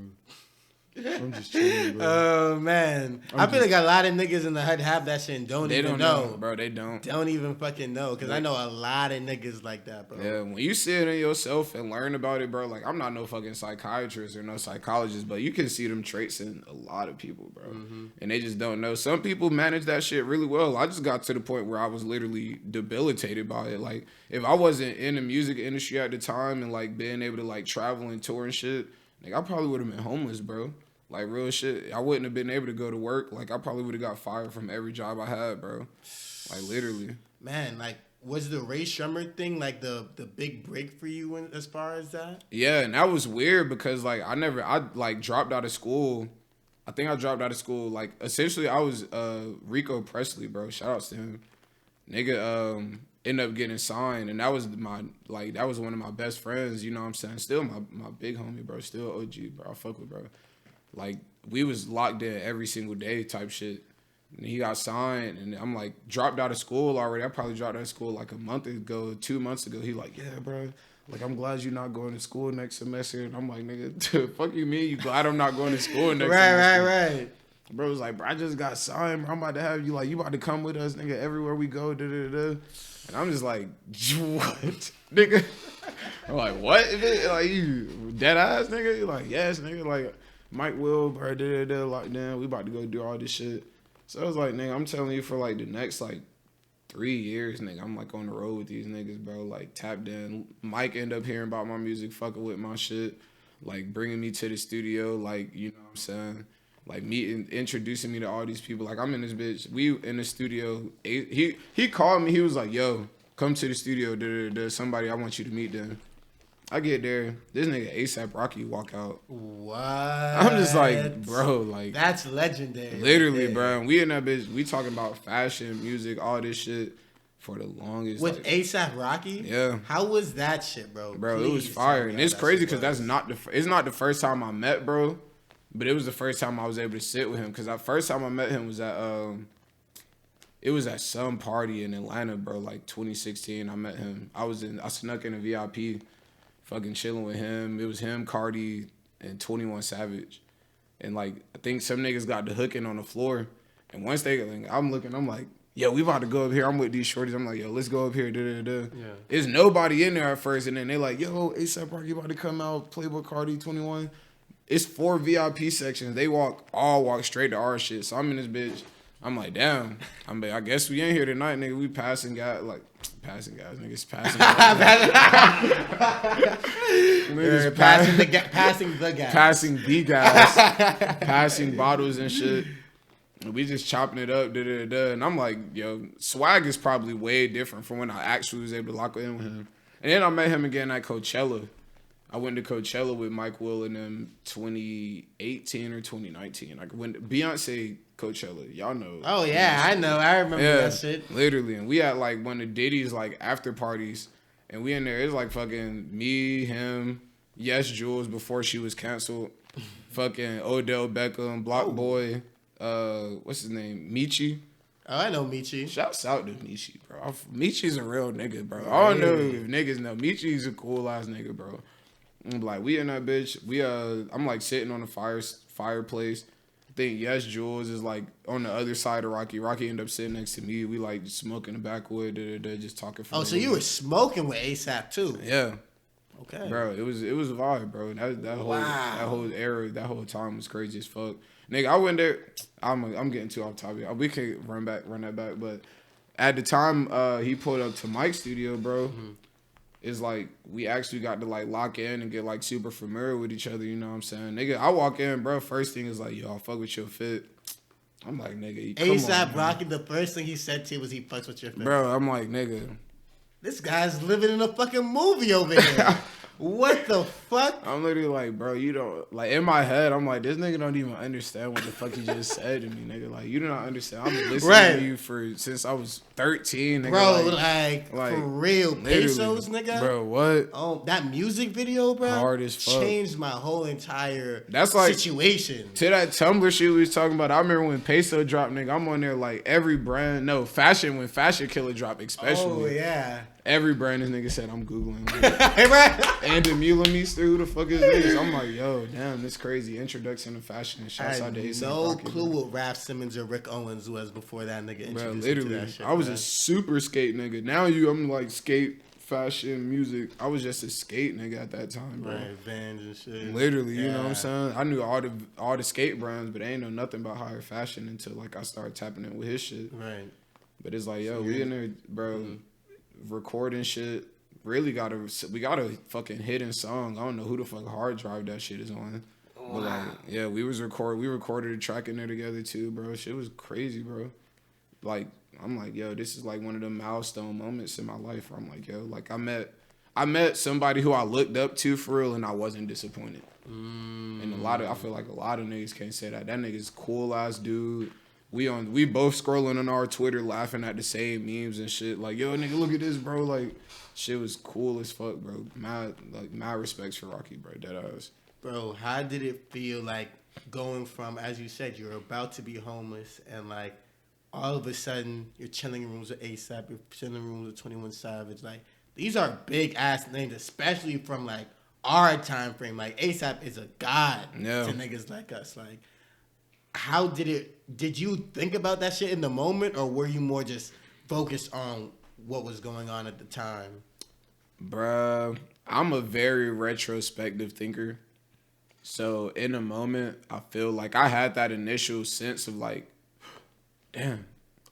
I'm just chilling, bro. Oh, man. I feel like a lot of niggas in the hood have that shit and don't even know. Bro, they don't. Don't even fucking know. Because I know a lot of niggas like that, bro. Yeah, when you sit in yourself and learn about it, bro, like, I'm not no fucking psychiatrist or no psychologist, but you can see them traits in a lot of people, bro. And they just don't know. Some people manage that shit really well. I just got to the point where I was literally debilitated by it. Like, if I wasn't in the music industry at the time and, like, being able to, like, travel and tour and shit, like, I probably would have been homeless, bro. Like, real shit. I wouldn't have been able to go to work. Like, I probably would have got fired from every job I had, bro. Like, literally. Man, like, was the Rae Sremmurd thing, like, the big break for you as far as that? Yeah, and that was weird because, like, I dropped out of school. I think I dropped out of school. Like, essentially, I was Rico Presley, bro. Shout outs to him. Nigga ended up getting signed, and that was that was one of my best friends, you know what I'm saying? Still my big homie, bro. Still OG, bro. I fuck with, bro. Like, we was locked in every single day type shit. And he got signed, and I'm like, dropped out of school already. I probably dropped out of school like a month ago, 2 months ago. He like, yeah, bro. Like, I'm glad you're not going to school next semester. And I'm like, nigga, fuck you mean? You glad I'm not going to school next semester? Right. Bro was like, bro, I just got signed, bro. I'm about to have you, like, you about to come with us, nigga, everywhere we go, da-da-da. And I'm just like, what? Nigga? I'm like, what? Like, you dead ass, nigga? You're like, yes, nigga. Like, Mike Will, bro, da-da-da, like, damn, we about to go do all this shit. So I was like, nigga, I'm telling you, for, like, the next, like, 3 years, nigga, I'm, like, on the road with these niggas, bro. Like, tapped in. Mike ended up hearing about my music, fucking with my shit. Like, bringing me to the studio, like, you know what I'm saying? Like, introducing me to all these people. Like, I'm in this bitch. We in the studio. He called me. He was like, yo, come to the studio. There's somebody I want you to meet them. I get there. This nigga A$AP Rocky walk out. What? I'm just like, bro, like. That's legendary. Literally, bro. We in that bitch. We talking about fashion, music, all this shit for the longest. With like, A$AP Rocky? Yeah. How was that shit, bro? Bro, it was fire. And it's crazy because it's not the first time I met, bro. But it was the first time I was able to sit with him. Because the first time I met him was it was at some party in Atlanta, bro. Like 2016, I met him. I snuck in a VIP, fucking chilling with him. It was him, Cardi, and 21 Savage. And like, I think some niggas got the hooking on the floor. And once I'm looking, I'm like, yo, we about to go up here. I'm with these shorties. I'm like, yo, let's go up here. Yeah. There's nobody in there at first. And then they like, yo, A$AP Rocky about to come out, Playboy Cardi, 21. It's 4 VIP sections. They all walk straight to our shit. So I'm in this bitch. I'm like, damn. I guess we ain't here tonight, nigga. We passing guys, niggas passing guys. Niggas passing the gas. Passing the gas. Passing bottles and shit. And we just chopping it up, da-da-da. And I'm like, yo, swag is probably way different from when I actually was able to lock in with him. And then I met him again at Coachella. I went to Coachella with Mike Will in them 2018 or 2019. Like, when Beyonce Coachella, y'all know. Oh yeah, I know. I remember that shit. Literally, and we had like one of Diddy's like after parties, and we in there. It's like fucking me, him, Yes Jules before she was canceled, fucking Odell Beckham, Block Boy, what's his name, Michi. Oh, I know Michi. Shouts out to Michi, bro. Michi's a real nigga, bro. I don't know if niggas know. Michi's a cool ass nigga, bro. I'm like, we in that bitch. I'm like sitting on the fireplace. I think Yes Jules is like on the other side of Rocky. Rocky ended up sitting next to me. We like smoking the backwood, just talking. Oh, so you were smoking with A$AP too? Yeah. Okay. Bro, it was a vibe, bro. That whole era, that whole time was crazy as fuck. Nigga, I went there. I'm getting too off topic. We can run that back. But at the time he pulled up to Mike's studio, bro. it's like we actually got to like lock in and get like super familiar with each other. You know what I'm saying, nigga? I walk in, bro. First thing is like, yo, I fuck with your fit. I'm like, nigga, come ASAP on, Rocky. The first thing he said to you was he fucks with your fit. bro. I'm like, nigga. This guy's living in a fucking movie over here. What the fuck? I'm literally like, bro, you don't, like, in my head, I'm like, this nigga don't even understand what the fuck he just said to me, nigga. Like, you do not understand. I've been listening to you since I was 13, nigga. Bro, like for real. Pesos, nigga. Bro, what? Oh, that music video, bro. Hard as fuck. Changed my whole entire situation. To that Tumblr shit we was talking about, I remember when Peso dropped, nigga, I'm on there like every brand. No, fashion, when Fashion Killer dropped, especially. Oh, yeah. Every brand this nigga said I'm Googling. Like, and the Mula Meester, who the fuck is this? I'm like, yo, damn, this crazy introduction to fashion. Shouts out to ASAP no Rocky, clue what Rae Sremmurd or Rick Owens was before that nigga introduced me to that shit. I was a super skate nigga. Now I'm like skate, fashion, music. I was just a skate nigga at that time, bro. Right, Vans and shit. Literally, you know what I'm saying? I knew all the skate brands, but I ain't know nothing about higher fashion until like I started tapping in with his shit. Right. But it's like, yo, we in there, bro. Recording shit, we got a fucking hidden song. I don't know who the fuck hard drive that shit is on. Wow. But like, yeah, we recorded a track in there together too, bro. Shit was crazy, bro. Like, I'm like, yo, this is like one of the milestone moments in my life where I'm like, yo, like I met somebody who I looked up to for real and I wasn't disappointed. And I feel like a lot of niggas can't say that. That nigga's cool ass dude. We both scrolling on our Twitter laughing at the same memes and shit. Like, yo, nigga, look at this, bro. Like, shit was cool as fuck, bro. Mad respects for Rocky, bro. Deadass. Bro, how did it feel like going from, as you said, you're about to be homeless and like all of a sudden you're chilling in rooms with ASAP, you're chilling in rooms with 21 Savage. Like, these are big ass names, especially from like our time frame. Like, ASAP is a god to niggas like us. Like, how did you think about that shit in the moment, or were you more just focused on what was going on at the time? Bruh, I'm a very retrospective thinker. So in the moment, I feel like I had that initial sense of like, damn,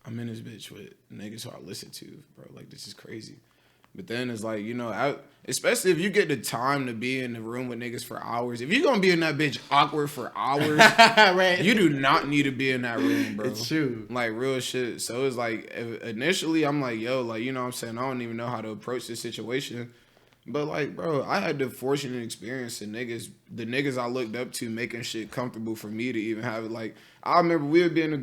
I'm in this bitch with niggas who I listen to, bro. Like, this is crazy. But then it's like, you know, especially if you get the time to be in the room with niggas for hours. If you're going to be in that bitch awkward for hours, right. You do not need to be in that room, bro. It's true. Like, real shit. So it's like, initially, I'm like, yo, like, you know what I'm saying? I don't even know how to approach this situation. But, like, bro, I had the fortunate experience of the niggas I looked up to making shit comfortable for me to even have it. Like, I remember we in the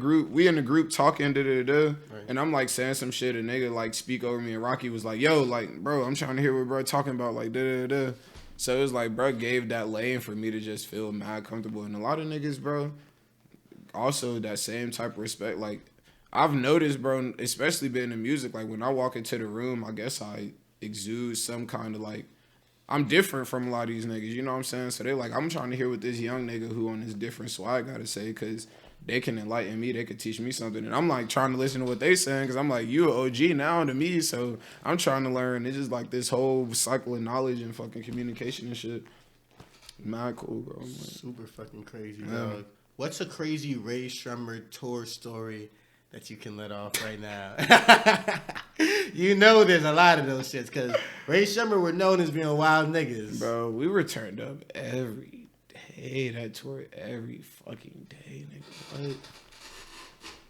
group talking, right. And I'm, like, saying some shit, a nigga, like, speak over me, and Rocky was like, yo, like, bro, I'm trying to hear what bro talking about, like, da-da-da. So it was like, bro gave that lane for me to just feel mad comfortable. And a lot of niggas, bro, also that same type of respect. Like, I've noticed, bro, especially being in music, like, when I walk into the room, I guess I exude some kind of like, I'm different from a lot of these niggas, you know what I'm saying? So they're like, I'm trying to hear what this young nigga who on this different swag got to say, because they can enlighten me, they could teach me something. And I'm like trying to listen to what they saying, because I'm like, you an OG now to me, so I'm trying to learn. It's just like this whole cycle of knowledge and fucking communication and shit. Mad cool, bro. Super fucking crazy, dog. What's a crazy Rae Sremmurd tour story that you can let off right now? You know there's a lot of those shits, because Rae Sremmurd were known as being wild niggas. Bro, we were turned up every day. That tour every fucking day, nigga. What?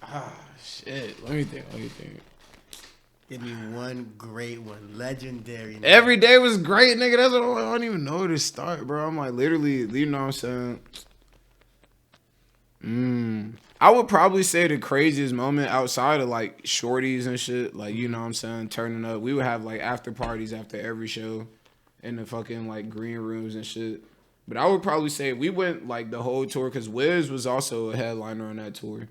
Ah, shit. Let me think. Give me one great one. Legendary. Nigga. Every day was great, nigga. That's what I don't even know where to start, bro. I'm like, literally, you know what I'm saying? I would probably say the craziest moment outside of like shorties and shit, like, you know what I'm saying, turning up. We would have like after parties after every show in the fucking like green rooms and shit. But I would probably say we went like the whole tour, because Wiz was also a headliner on that tour.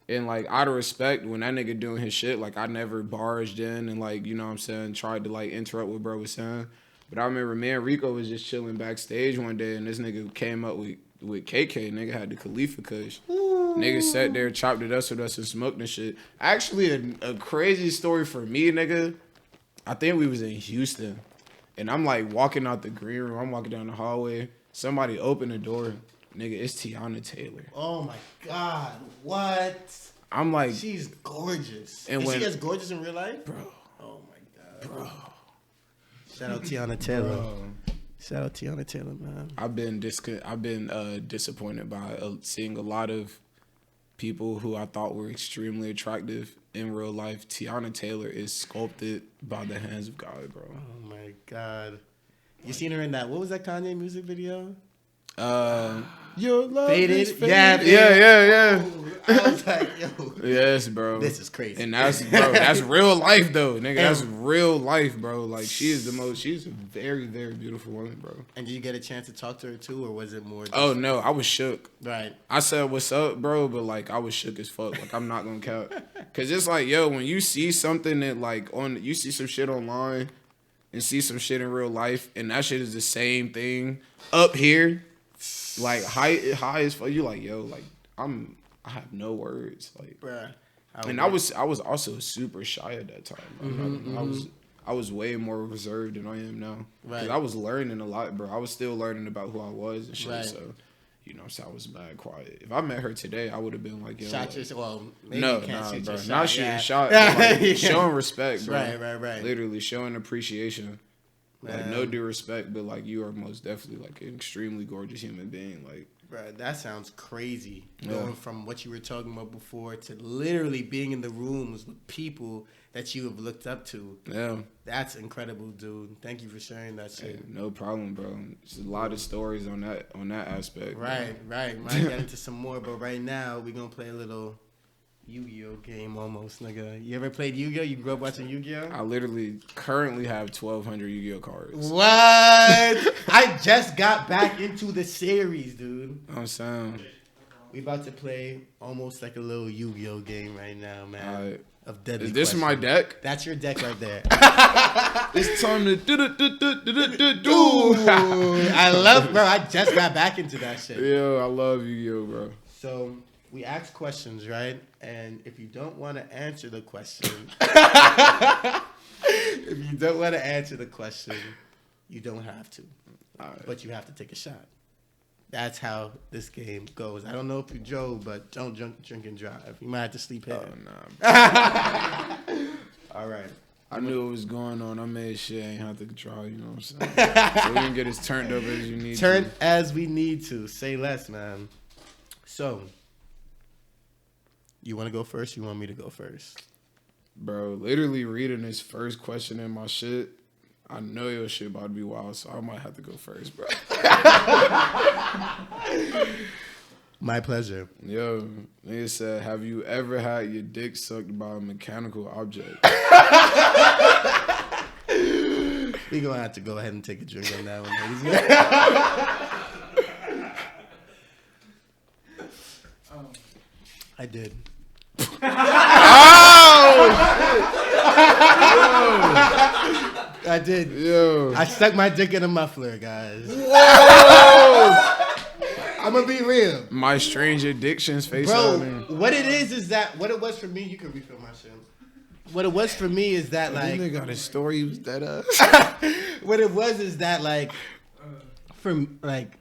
And like, out of respect, when that nigga doing his shit, like, I never barged in and like, you know what I'm saying, tried to like interrupt what bro was saying. But I remember me and Rico was just chilling backstage one day, and this nigga came up with KK. Nigga had the Khalifa Kush. Nigga sat there, chopped it up with us and smoked and shit. Actually, a crazy story for me, nigga. I think we was in Houston, and I'm like walking out the green room. I'm walking down the hallway. Somebody opened the door. Nigga, it's Tiana Taylor. Oh my God, what? I'm like, she's gorgeous. And Is she as gorgeous in real life? Bro. Oh my God. Bro. Shout out Tiana Taylor. Shout out Tiana Taylor, man. I've been disappointed by seeing a lot of people who I thought were extremely attractive in real life. Tiana Taylor is sculpted by the hands of God, bro. Oh my God. You seen her in that? What was that Kanye music video? Your love Faded? is faded. Yeah. I was like, yo. Yes, bro. This is crazy. And that's real life though, nigga. That's real life, bro. Like she's a very, very beautiful woman, bro. And did you get a chance to talk to her too, or was it more just... Oh no, I was shook. Right. I said, "What's up, bro?" But like, I was shook as fuck. Like, I'm not gonna count, cause it's like, yo, when you see something that like you see some shit online, and see some shit in real life, and that shit is the same thing up here, like high as fuck. You like, yo, like I have no words, like, bruh. I was also super shy at that time. I was way more reserved than I am now. Right. 'Cause I was learning a lot, bro. I was still learning about who I was and shit. Right. So, so I was mad quiet. If I met her today, I would have been like, yo. Shot like, well, maybe no, you can't nah, shoot bro. your shot. Not shooting shot. Like, showing respect, bro. Right. Literally showing appreciation. Like, no due respect, but like, you are most definitely like an extremely gorgeous human being. Like, bro, that sounds crazy. Going from what you were talking about before to literally being in the rooms with people that you have looked up to. Yeah. That's incredible, dude. Thank you for sharing that shit. Hey, no problem, bro. There's a lot of stories on that aspect. Right. Might get into some more, but right now we're gonna play a little Yu-Gi-Oh game almost, nigga. You ever played Yu-Gi-Oh? You grew up watching Yu-Gi-Oh? I literally currently have 1,200 Yu-Gi-Oh cards. What? I just got back into the series, dude. I'm saying. We about to play almost like a little Yu-Gi-Oh game right now, man. Of deadly Is this questions. my deck? That's your deck right there. It's time to do. I love, bro. I just got back into that shit. Yo, I love Yu-Gi-Oh, bro. So we ask questions, right? And if you don't want to answer the question, you don't have to. Right. But you have to take a shot. That's how this game goes. I don't know if you drove, but don't drink and drive. You might have to sleep here. Oh, nah. All right. I knew what was going on. I made sure I ain't have to drive, you know what I'm saying? So we can get as turned up as you need to. Turn as we need to. Say less, man. So, you want to go first? You want me to go first? Bro, literally reading this first question in my shit, I know your shit about to be wild, so I might have to go first, bro. My pleasure. Yo, nigga said, have you ever had your dick sucked by a mechanical object? We're going to have to go ahead and take a drink on that one, ladies. I did. I did. Yo. I stuck my dick in a muffler, guys. Whoa! I'm gonna be real. My strange addictions face. Bro, what it is that what it was for me. You can refill my shit. What it was for me is that like. This nigga got a story. He was dead ass. What it was is that like, from like.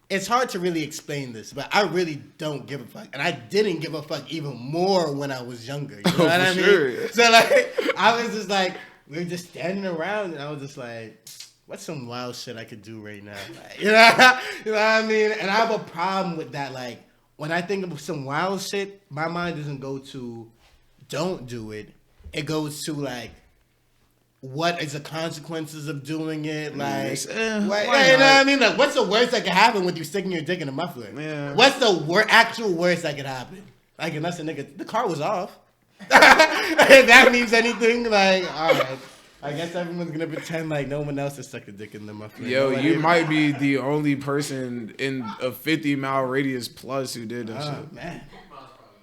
It's hard to really explain this, but I really don't give a fuck. And I didn't give a fuck even more when I was younger. You know what I mean? Sure. So, like, I was just like, we were just standing around, and I was just like, what's some wild shit I could do right now? Like, you know what I mean? And I have a problem with that. Like, when I think of some wild shit, my mind doesn't go to don't do it. It goes to, like, what is the consequences of doing it? Like, you know what I mean? Like, what's the worst that could happen with you sticking your dick in a muffler? Yeah. What's the actual worst that could happen? Like, unless the car was off. If that means anything, like, all right. I guess everyone's going to pretend like no one else has stuck a dick in the muffler. Yo, you might be the only person in a 50-mile radius plus who did that shit. Man.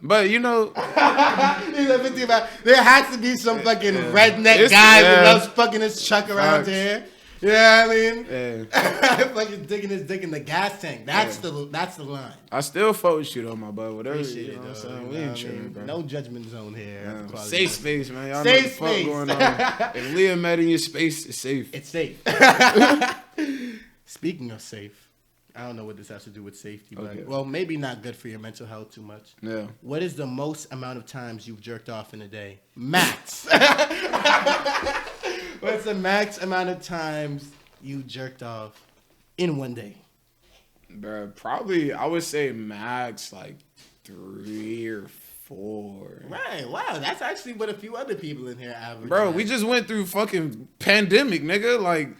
But, you know. There has to be some fucking redneck guy who loves fucking his truck around here. You know what I mean? Yeah. Fucking digging his dick in the gas tank. That's the line. I still fuck with you though, my bud. Whatever. Appreciate you know it, what I'm though. saying? We ain't tripping, bro. No judgment zone here. Yeah. Safe space, man. Y'all safe know what the fuck going on. If Liamette in your space, it's safe. It's safe. Speaking of safe, I don't know what this has to do with safety, but well, maybe not good for your mental health too much. Yeah. What is the most amount of times you've jerked off in a day? Max. What's the max amount of times you jerked off in one day? Bro, probably, I would say max like 3 or 4. Right. Wow. That's actually what a few other people in here average. Bro, we just went through fucking pandemic, nigga. Like,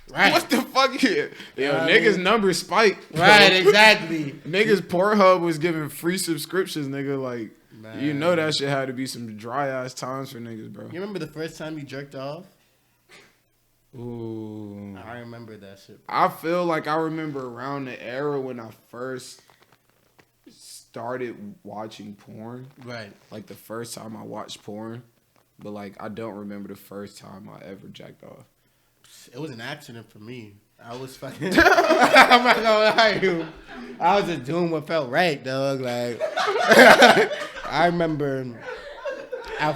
Right. what the fuck here? Yo, niggas' numbers spiked. Bro. Right. Exactly. Niggas Pornhub was giving free subscriptions, nigga. Like, Man. you know that shit had to be some dry ass times for niggas, bro. You remember the first time you jerked off? Ooh. I remember that shit. I feel like I remember around the era when I first started watching porn. Right. Like the first time I watched porn. But like I don't remember the first time I ever jacked off. It was an accident for me. I was fucking. I'm not gonna lie to you. I was just doing what felt right, dog. Like, I remember I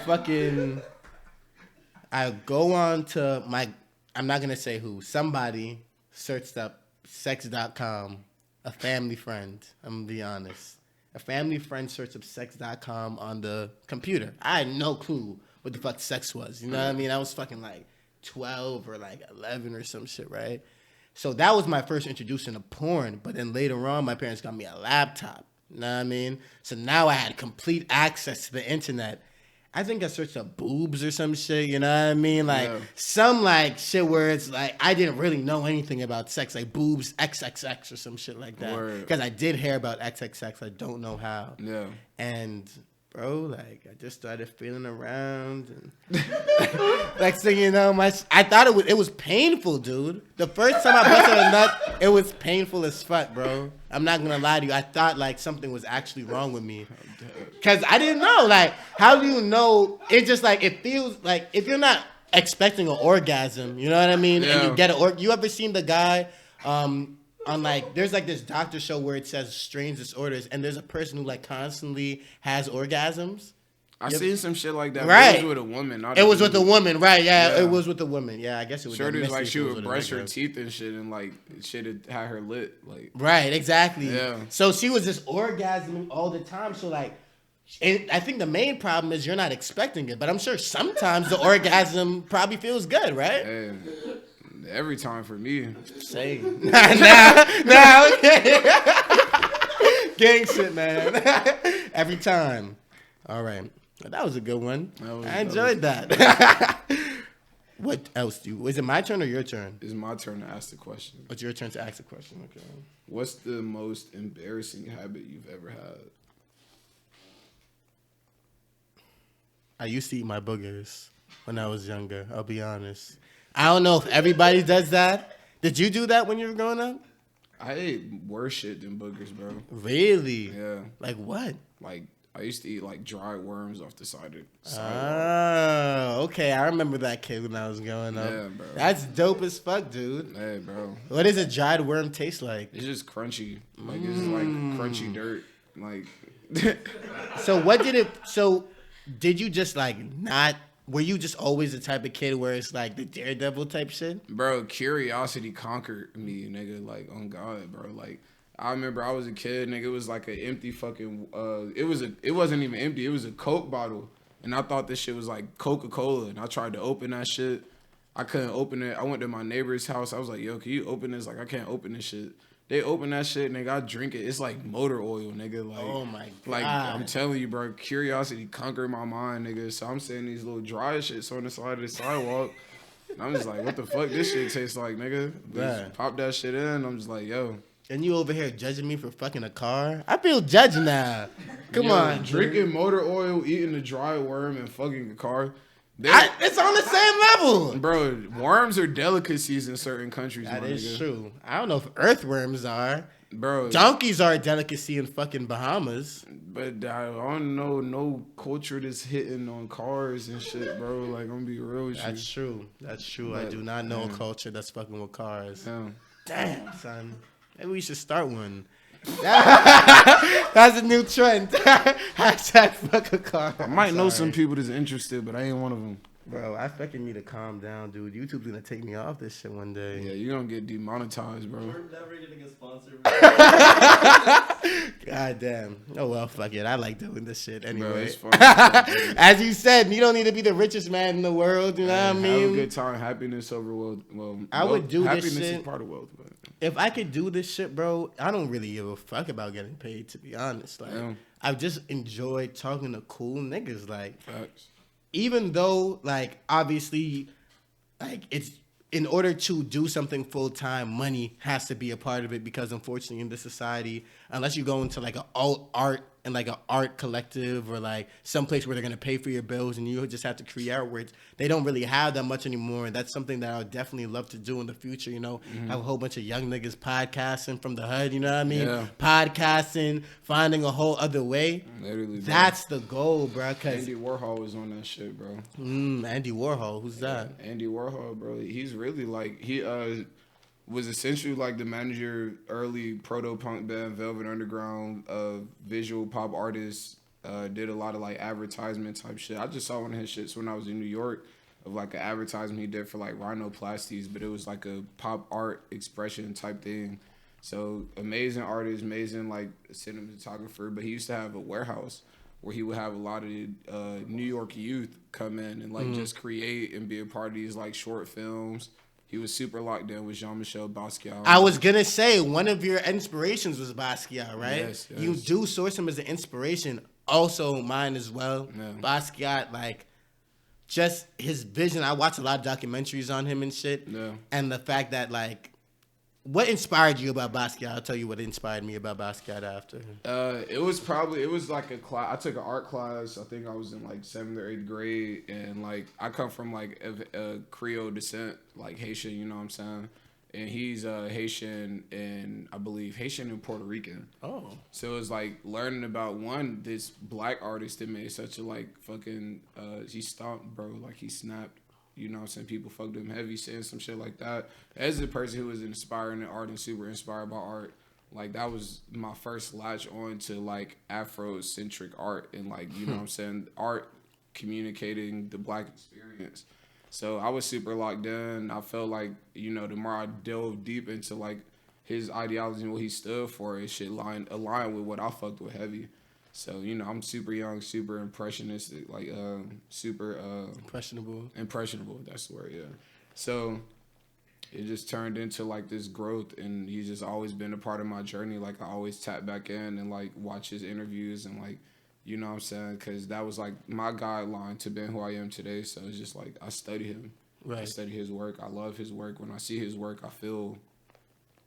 go on to I'm not gonna say who. Somebody searched up sex.com. A family friend. I'm gonna be honest. A family friend searched up sex.com on the computer. I had no clue what the fuck sex was. You know what I mean? I was fucking like 12 or like 11 or some shit, right? So that was my first introduction to porn. But then later on, my parents got me a laptop. You know what I mean? So now I had complete access to the internet. I think I searched up boobs or some shit, you know what I mean? Like, some, like, shit where it's, like, I didn't really know anything about sex. Like, boobs, XXX or some shit like that. Because I did hear about XXX. I don't know how. Yeah. And, bro, like, I just started feeling around. And next thing you know, I thought it was painful, dude. The first time I busted a nut, it was painful as fuck, bro. I'm not going to lie to you. I thought, like, something was actually wrong with me. Because I didn't know. Like, how do you know? It's just like, it feels like if you're not expecting an orgasm, you know what I mean? Yeah. And you get you ever seen the guy on like, there's like this doctor show where it says strange disorders, and there's a person who like constantly has orgasms. I seen some shit like that. Right. It was with a woman. It was with a woman, right? Yeah, it was with a woman. Yeah, I guess it was. Sure, it was like she would brush her teeth and shit, and like shit had her lit. Like, right, exactly. Yeah. So she was just orgasming all the time. So like, and I think the main problem is you're not expecting it, but I'm sure sometimes the orgasm probably feels good, right? Hey, every time for me. Same. Nah, okay. Gang shit, man. Every time. All right. That was a good one. I enjoyed that. What else is it my turn or your turn? It's my turn to ask the question. It's your turn to ask the question. Okay. What's the most embarrassing habit you've ever had? I used to eat my boogers when I was younger. I'll be honest. I don't know if everybody does that. Did you do that when you were growing up? I ate worse shit than boogers, bro. Really? Yeah. Like what? Like, I used to eat like dry worms off the side of the sidewalk. Oh, okay. I remember that kid when I was growing up. Yeah, bro. That's dope as fuck, dude. Hey, bro. What does a dried worm taste like? It's just crunchy. Like, it's like crunchy dirt. Like. So did you just like not, were you just always the type of kid where it's like the daredevil type shit? Bro, curiosity conquered me, nigga. Like, on God, bro. Like, I remember I was a kid, nigga. It was like an empty fucking. It wasn't even empty. It was a Coke bottle, and I thought this shit was like Coca-Cola. And I tried to open that shit. I couldn't open it. I went to my neighbor's house. I was like, "Yo, can you open this?" Like, I can't open this shit. They open that shit, nigga. I drink it. It's like motor oil, nigga. Like, oh my God. Like, I'm telling you, bro. Curiosity conquered my mind, nigga. So I'm saying these little dry shits on the side of the sidewalk. And I'm just like, what the fuck this shit tastes like, nigga? Just pop that shit in. I'm just like, yo. And you over here judging me for fucking a car? I feel judged now. Come on. Drinking motor oil, eating a dry worm, and fucking a car. It's on the same level. Bro, worms are delicacies in certain countries, That is true. I don't know if earthworms are. Bro. Donkeys are a delicacy in fucking Bahamas. But I don't know no culture that's hitting on cars and shit, bro. Like, I'm gonna be real with you. That's true. That's true. But, I do not know a culture that's fucking with cars. Damn, son. Maybe we should start one. That's a new trend. Hashtag fuck a car. I might know some people that's interested, but I ain't one of them. Bro, I fucking need to calm down, dude. YouTube's gonna take me off this shit one day. Yeah, you're gonna get demonetized, bro. We're never getting a sponsor. God damn. Oh well, fuck it. I like doing this shit anyway. Bro, it's fun. As you said, you don't need to be the richest man in the world. You know what I mean? Have a good time. Happiness over wealth. Well, I would do this happiness shit. is part of wealth, but If I could do this shit, bro, I don't really give a fuck about getting paid, to be honest. Like, Yeah. I just enjoy talking to cool niggas. Like, facts. even though, like, obviously, like, it's in order to do something full time, money has to be a part of it because, unfortunately, in this society, unless you go into like an alt art and like an art collective or like someplace where they're gonna pay for your bills and you just have to create artwork, they don't really have that much anymore. And that's something that I would definitely love to do in the future. You know, have a whole bunch of young niggas podcasting from the hood. You know what I mean? Yeah. Podcasting, finding a whole other way. Literally, bro. That's the goal, bro. Cause Andy Warhol was on that shit, bro. Andy Warhol, who's that? Andy Warhol, bro. He's really like he was essentially like the manager, early proto punk band Velvet Underground, visual pop artist. Did a lot of like advertisement type shit. I just saw one of his shits when I was in New York of like an advertisement he did for like rhinoplasties, but it was like a pop art expression type thing. So amazing artist, amazing like cinematographer. But he used to have a warehouse where he would have a lot of New York youth come in and like just create and be a part of these like short films. He was super locked in with Jean-Michel Basquiat. I was gonna say one of your inspirations was Basquiat, right? Yes. You do source him as an inspiration. Also mine as well. Yeah. Basquiat, like, just his vision. I watch a lot of documentaries on him and shit. Yeah. And the fact that, like, what inspired you about Basquiat? I'll tell you what inspired me about Basquiat after. It was like a class. I took an art class. I think I was in like 7th or 8th grade, and like I come from like a Creole descent, like Haitian. You know what I'm saying? And he's Haitian and I believe Haitian and Puerto Rican. Oh. So it's like learning about this black artist that made such a like fucking he stomped, bro, like he snapped. You know what I'm saying? People fucked him heavy, saying some shit like that. As a person who was inspiring in art and super inspired by art, like that was my first latch on to like Afrocentric art and like, you know what I'm saying? Art communicating the black experience. So I was super locked in. I felt like, you know, the more I delved deep into like his ideology and what he stood for, it shit aligned with what I fucked with heavy. So, you know, I'm super young, super impressionistic, like super impressionable, that's the word, yeah. So it just turned into like this growth, and he's just always been a part of my journey. Like I always tap back in and like watch his interviews and like, you know what I'm saying? Because that was like my guideline to being who I am today. So it's just like I study him. Right. I study his work. I love his work. When I see his work, I feel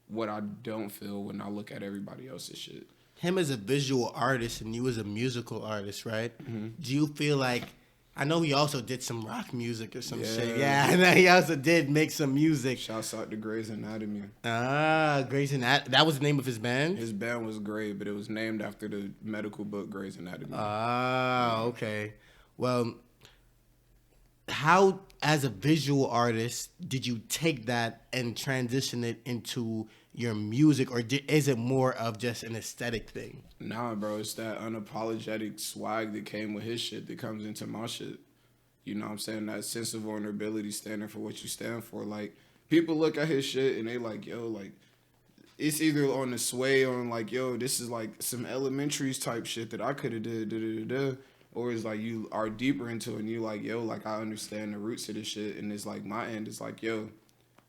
what I don't feel when I look at everybody else's shit. Him as a visual artist and you as a musical artist, right? Mm-hmm. Do you feel like, I know he also did some rock music or some shit. Yeah, I know he also did make some music. Shouts out to Grey's Anatomy. Grey's Anatomy. That was the name of his band? His band was Grey, but it was named after the medical book Grey's Anatomy. Okay. Well, how, as a visual artist, did you take that and transition it into your music, or is it more of just an aesthetic thing? Nah, bro, it's that unapologetic swag that came with his shit that comes into my shit. You know what I'm saying? That sense of vulnerability, standing for what you stand for. Like, people look at his shit and they like, yo, like, it's either on the sway on like, yo, this is like some elementaries type shit that I could have did, or it's like you are deeper into it and you like, yo, like I understand the roots of this shit, and it's like my end is like, yo,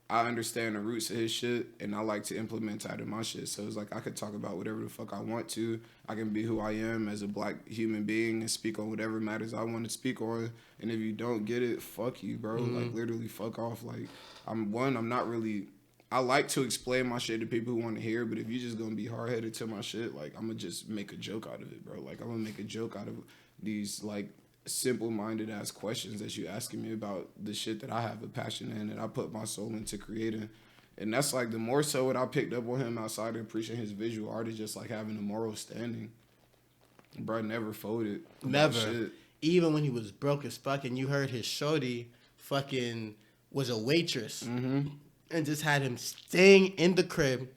I understand the roots of his shit, and I like to implement that in my shit. So it's like I could talk about whatever the fuck I want to. I can be who I am as a black human being and speak on whatever matters I want to speak on. And if you don't get it, fuck you, bro. Like, literally fuck off. Like, I'm not really... I like to explain my shit to people who want to hear, but if you just gonna be hard-headed to my shit, like, I'm gonna just make a joke out of it, bro. Like, I'm gonna make a joke out of these, like, simple-minded ass questions that you asking me about the shit that I have a passion in and I put my soul into creating. And that's like the more so what I picked up on him outside of appreciating his visual art is just like having a moral standing. Bro, never folded. Never. Shit. Even when he was broke as fuck and you heard his shorty fucking was a waitress and just had him staying in the crib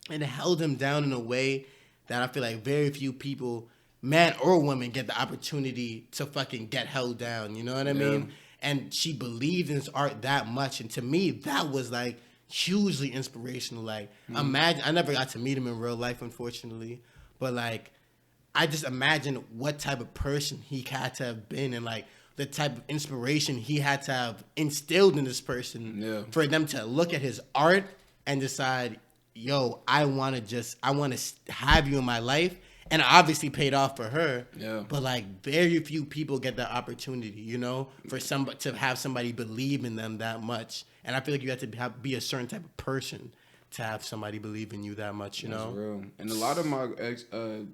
and held him down in a way that I feel like very few people, man or woman, get the opportunity to fucking get held down. You know what I mean? and she believed in his art that much. And to me, that was like hugely inspirational. Like, imagine, I never got to meet him in real life, unfortunately, but like, I just imagine what type of person he had to have been, and like the type of inspiration he had to have instilled in this person for them to look at his art and decide, yo, I want to have you in my life. And it obviously paid off for her. Yeah. But like, very few people get that opportunity, you know, for somebody to have somebody believe in them that much. And I feel like you have to be a certain type of person to have somebody believe in you that much, you know? That's real. And a lot of my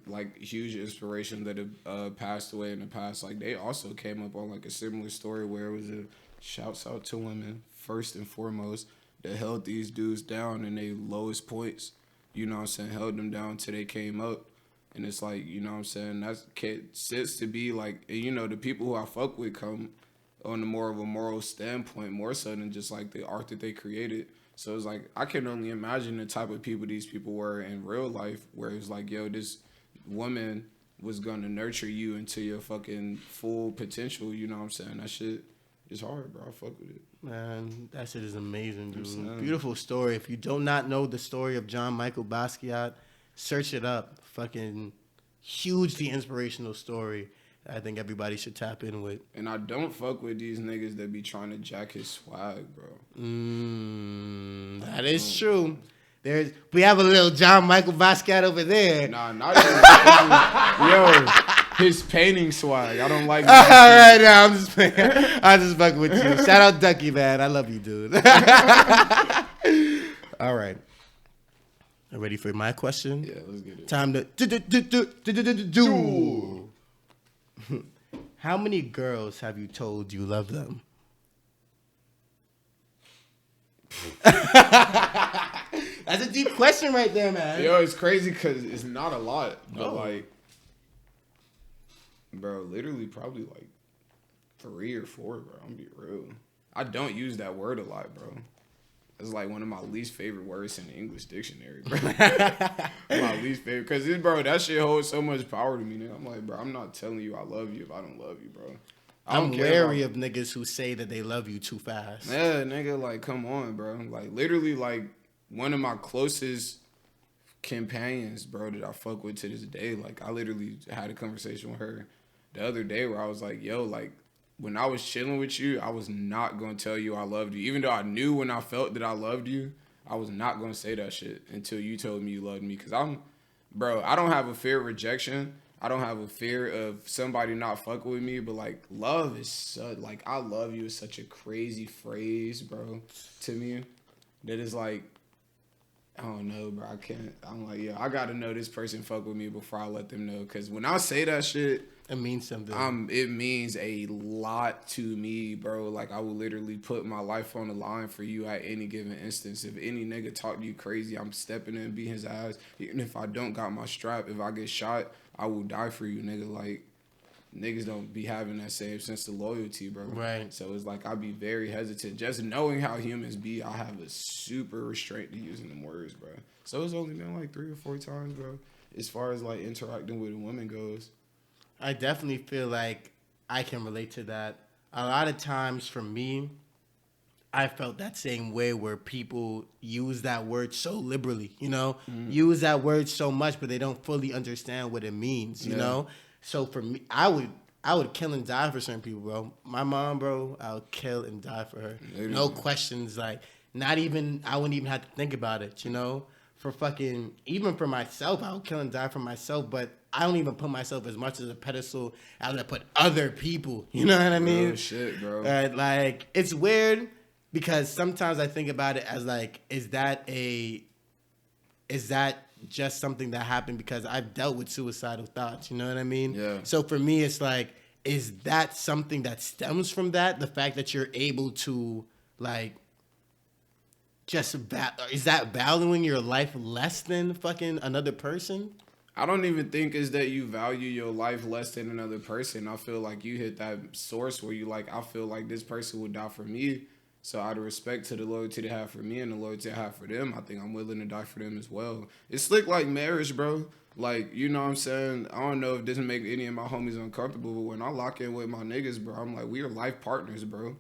like huge inspiration that have passed away in the past, like they also came up on like a similar story where it was a shouts out to women first and foremost that held these dudes down in their lowest points. You know what I'm saying? Held them down till they came up. And it's like, you know what I'm saying? That's sits to be like, you know, the people who I fuck with come on a more of a moral standpoint, more so than just like the art that they created. So it's like, I can only imagine the type of people these people were in real life, where it's like, yo, this woman was going to nurture you into your fucking full potential. You know what I'm saying? That shit is hard, bro. I fuck with it. Man, that shit is amazing, dude. Beautiful story. If you do not know the story of John Michael Basquiat, search it up. Fucking hugely inspirational story. I think everybody should tap in with. And I don't fuck with these niggas that be trying to jack his swag, bro. That is true. We have a little John Michael Basquiat over there. Nah, not even. Yo, his painting swag. I don't like that. All right, now I'm just fucking with you. Shout out Ducky, man. I love you, dude. All right. Ready for my question? Yeah, let's get it. Time to do. How many girls have you told you love them? That's a deep question right there, man. Yo, it's crazy because it's not a lot. But like, bro, literally probably like 3 or 4, bro. I'm gonna be real. I don't use that word a lot, bro. It's like one of my least favorite words in the English dictionary, bro. My least favorite. Because, bro, that shit holds so much power to me, nigga. I'm like, bro, I'm not telling you I love you if I don't love you, bro. I'm wary of niggas who say that they love you too fast. Yeah, nigga, like, come on, bro. Like, literally, like, one of my closest companions, bro, that I fuck with to this day, like, I literally had a conversation with her the other day where I was like, yo, like, when I was chilling with you, I was not going to tell you I loved you. Even though I knew when I felt that I loved you, I was not going to say that shit until you told me you loved me. Because I don't have a fear of rejection. I don't have a fear of somebody not fucking with me. But, like, love is such, like, I love you is such a crazy phrase, bro, to me. That is, like, I don't know, bro. I'm like, yeah, I got to know this person fuck with me before I let them know. Because when I say that shit, it means something. It means a lot to me, bro. Like, I will literally put my life on the line for you at any given instance. If any nigga talk to you crazy, I'm stepping in and beating his ass. Even if I don't got my strap, if I get shot, I will die for you, nigga. Like, niggas don't be having that same sense of loyalty, bro. Right. So it's like, I be very hesitant. Just knowing how humans be, I have a super restraint to using them words, bro. So it's only been like 3 or 4 times, bro, as far as like interacting with a woman goes. I definitely feel like I can relate to that. A lot of times for me, I felt that same way where people use that word so liberally, you know, use that word so much, but they don't fully understand what it means, you know? So for me, I would kill and die for certain people, bro. My mom, bro, I would kill and die for her. No questions, like, I wouldn't even have to think about it, you know? Even for myself, I would kill and die for myself, but I don't even put myself as much as a pedestal as I put other people. You know what I mean? Real shit, bro. Like, it's weird because sometimes I think about it as like, is that just something that happened because I've dealt with suicidal thoughts? You know what I mean? Yeah. So for me, it's like, is that something that stems from that? The fact that you're able to, like, is that valuing your life less than fucking another person? I don't even think it's that you value your life less than another person. I feel like you hit that source where you like, I feel like this person would die for me. So out of respect to the loyalty they have for me and the loyalty I have for them, I think I'm willing to die for them as well. It's slick like marriage, bro. Like, you know what I'm saying? I don't know if this make any of my homies uncomfortable, but when I lock in with my niggas, bro, I'm like, we are life partners, bro.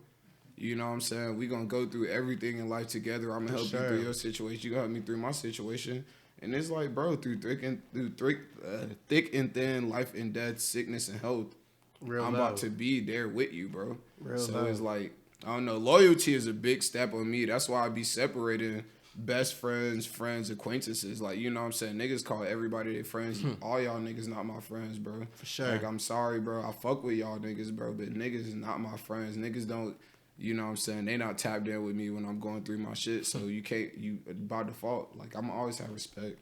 You know what I'm saying? We gonna go through everything in life together. I'm gonna help you through your situation. You gonna help me through my situation. And it's like, bro, through thick and thin, life and death, sickness and health, I'm about to be there with you, bro. It's like, I don't know. Loyalty is a big step on me. That's why I be separating best friends, acquaintances. Like, you know what I'm saying? Niggas call everybody their friends. All y'all niggas not my friends, bro. For sure. Like, I'm sorry, bro. I fuck with y'all niggas, bro. But niggas is not my friends. Niggas don't, you know what I'm saying? They not tapped in with me when I'm going through my shit. So you by default, like, I'm always have respect.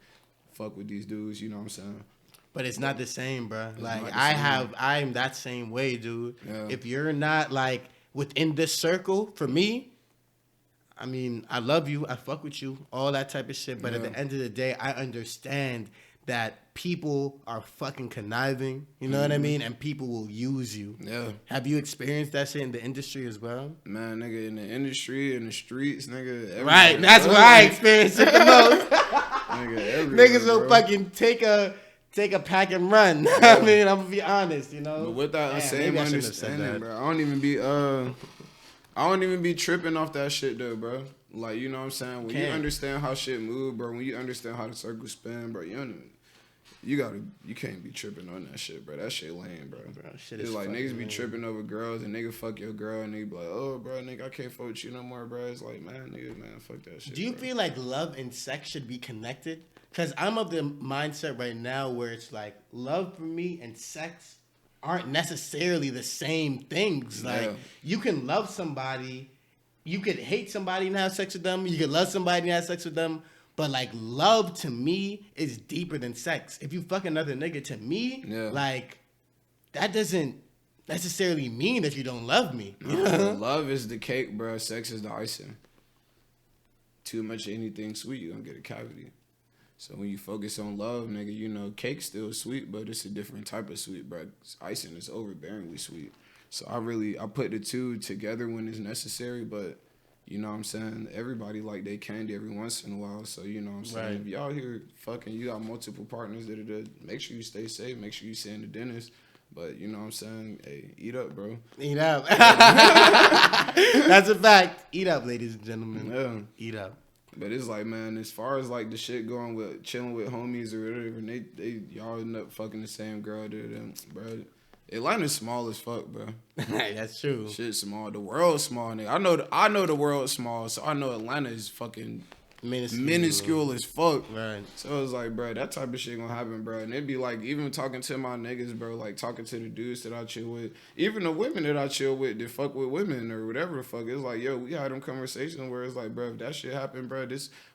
Fuck with these dudes, you know what I'm saying? But it's not the same, bro. Like, I'm that same way, dude. Yeah. If you're not, like, within this circle, for me, I mean, I love you, I fuck with you, all that type of shit. But at the end of the day, I understand that people are fucking conniving, you know what I mean? And people will use you. Yeah. Have you experienced that shit in the industry as well? Man, nigga, in the industry, in the streets, nigga. Right, that's where I experienced it the most. Niggas will fucking take a pack and run. Yeah. I mean, I'm gonna be honest, you know. But with that same understanding, bro, I don't even be tripping off that shit though, bro. Like, you know what I'm saying? When you understand how shit move, bro, when you understand how the circle spin, bro, you can't be tripping on that shit, bro. That shit lame, bro. It's like niggas be tripping over girls and nigga fuck your girl and they be like, oh, bro, nigga, I can't fuck with you no more, bro. It's like, man, fuck that shit. Do you feel like love and sex should be connected? Because I'm of the mindset right now where it's like love for me and sex aren't necessarily the same things. Like, you can love somebody, you could hate somebody and have sex with them, you could love somebody and have sex with them, but, like, love to me is deeper than sex. If you fuck another nigga, to me, like, that doesn't necessarily mean that you don't love me. Love is the cake, bro. Sex is the icing. Too much of anything sweet, you're gonna get a cavity. So when you focus on love, nigga, you know, cake's still sweet, but it's a different type of sweet, bro. Icing is overbearingly sweet. So I put the two together when it's necessary, but, you know what I'm saying, everybody like they candy every once in a while. So, you know what I'm saying, if y'all here fucking, you got multiple partners, make sure you stay safe, make sure you stay in the dentist. But, you know what I'm saying, hey, eat up, bro. Eat up. That's a fact. Eat up, ladies and gentlemen. Yeah. Eat up. But it's like, man, as far as like the shit going with chilling with homies or whatever, and they y'all end up fucking the same girl, dude, bro. Atlanta's small as fuck, bro. That's true. Shit's small. The world's small, nigga. I know the world's small, so I know Atlanta is fucking minuscule as fuck. Right. So it's like, bro, that type of shit gonna happen, bro. And it'd be like, even talking to my niggas, bro, like talking to the dudes that I chill with, even the women that I chill with that fuck with women or whatever the fuck. It's like, yo, we had them conversations where it's like, bro, if that shit happen, bro,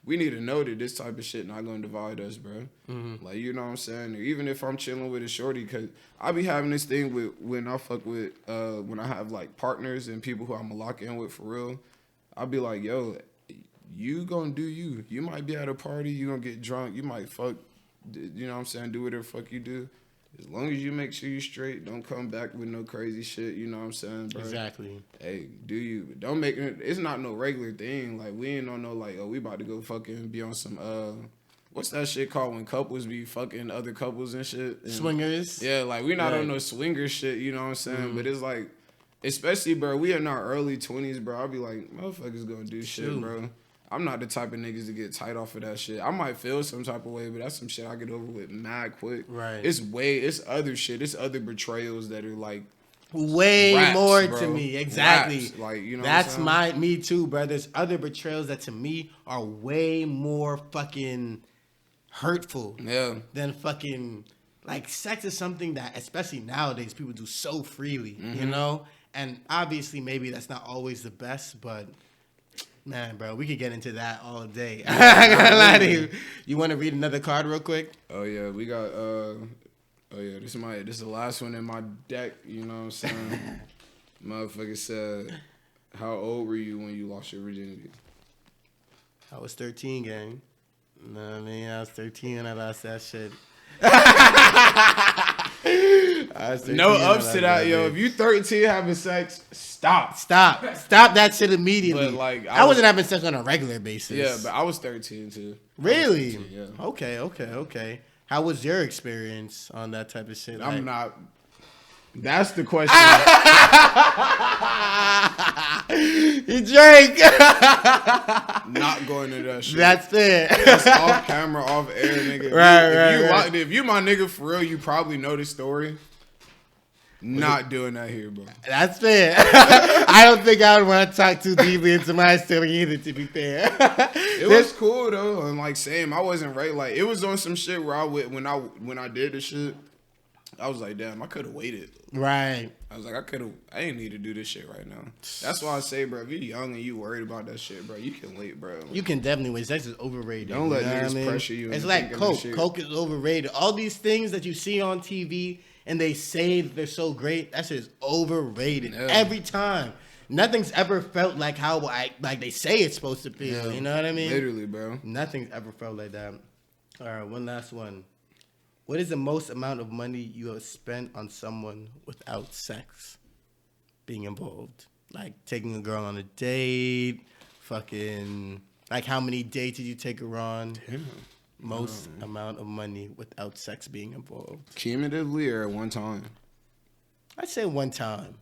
we need to know that this type of shit not gonna divide us, bro. Mm-hmm. Like, you know what I'm saying? Or even if I'm chilling with a shorty, cause I be having this thing with when I fuck with when I have like partners and people who I'm lock in with for real, I'll be like, yo, you gonna do you. You might be at a party, you gonna get drunk, you might fuck, you know what I'm saying, do whatever the fuck you do. As long as you make sure you straight, don't come back with no crazy shit, you know what I'm saying, bro? Exactly. Hey, do you. But don't make it, it's not no regular thing. Like, we ain't on no, like, oh, we about to go fucking be on some, what's that shit called when couples be fucking other couples and shit? And, swingers? Yeah, like, we not on no swinger shit, you know what I'm saying? Mm-hmm. But it's like, especially, bro, we in our early 20s, bro. I'll be like, motherfuckers gonna do shit, bro. I'm not the type of niggas to get tight off of that shit. I might feel some type of way, but that's some shit I get over with mad quick. Right. It's other shit. It's other betrayals that are like way raps, more bro. To me. Exactly. Raps. Like, you know that's me too, bro. There's other betrayals that to me are way more fucking hurtful than fucking, like, sex is something that, especially nowadays, people do so freely, you know? And obviously maybe that's not always the best, but man, bro, we could get into that all day. I gotta lie to you. You want to read another card real quick? Oh yeah, we got. This is the last one in my deck. You know what I'm saying? Motherfucker said, "How old were you when you lost your virginity?" I was 13, gang. You know what I mean? I was 13 when I lost that shit. No ups to that, yo. If you 13 having sex, stop that shit immediately. But like, I wasn't having sex on a regular basis. Yeah, but I was 13 too. Really? 13, yeah. Okay. How was your experience on that type of shit? I'm not. That's the question. He drank. Not going to that shit. That's it. That's off camera, off air, nigga. Right. If you my nigga for real, you probably know this story. Not doing that here, bro. That's fair. I don't think I would want to talk too deeply into my story either, to be fair. It was cool though, and like same, I wasn't right. Like it was on some shit where I would when I did the shit, I was like, damn, I could have waited. Right. I was like, I ain't need to do this shit right now. That's why I say, bro, if you young and you worried about that shit, bro, you can wait, bro. You can definitely wait. Sex is overrated. Don't let niggas pressure you. It's like Coke. Coke is overrated. All these things that you see on TV and they say that they're so great, that shit is overrated every time. Nothing's ever felt like how like they say it's supposed to feel. Yeah. You know what I mean? Literally, bro. Nothing's ever felt like that. All right, one last one. What is the most amount of money you have spent on someone without sex being involved? Like taking a girl on a date, fucking, like how many dates did you take her on? Damn. Most amount of money without sex being involved. Cumulatively or at one time? I'd say one time.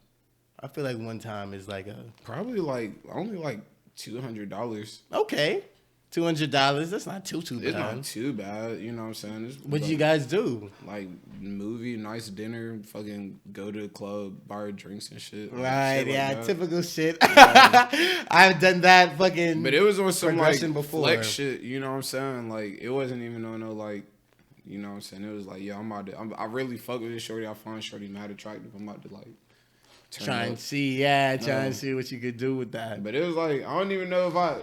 I feel like one time is like probably like only like $200. Okay. $200. That's not too bad. It's not too bad. You know what I'm saying? What did you guys do? Like movie, nice dinner, fucking go to the club, buy drinks and shit. Right, shit yeah, like typical shit. I've done that fucking. But it was on some like before. flex shit. You know what I'm saying? Like it wasn't even on no like. You know what I'm saying? It was like, yeah, I really fuck with this shorty. I find shorty mad attractive. I'm about to like. Try and see what you could do with that. But it was like I don't even know if I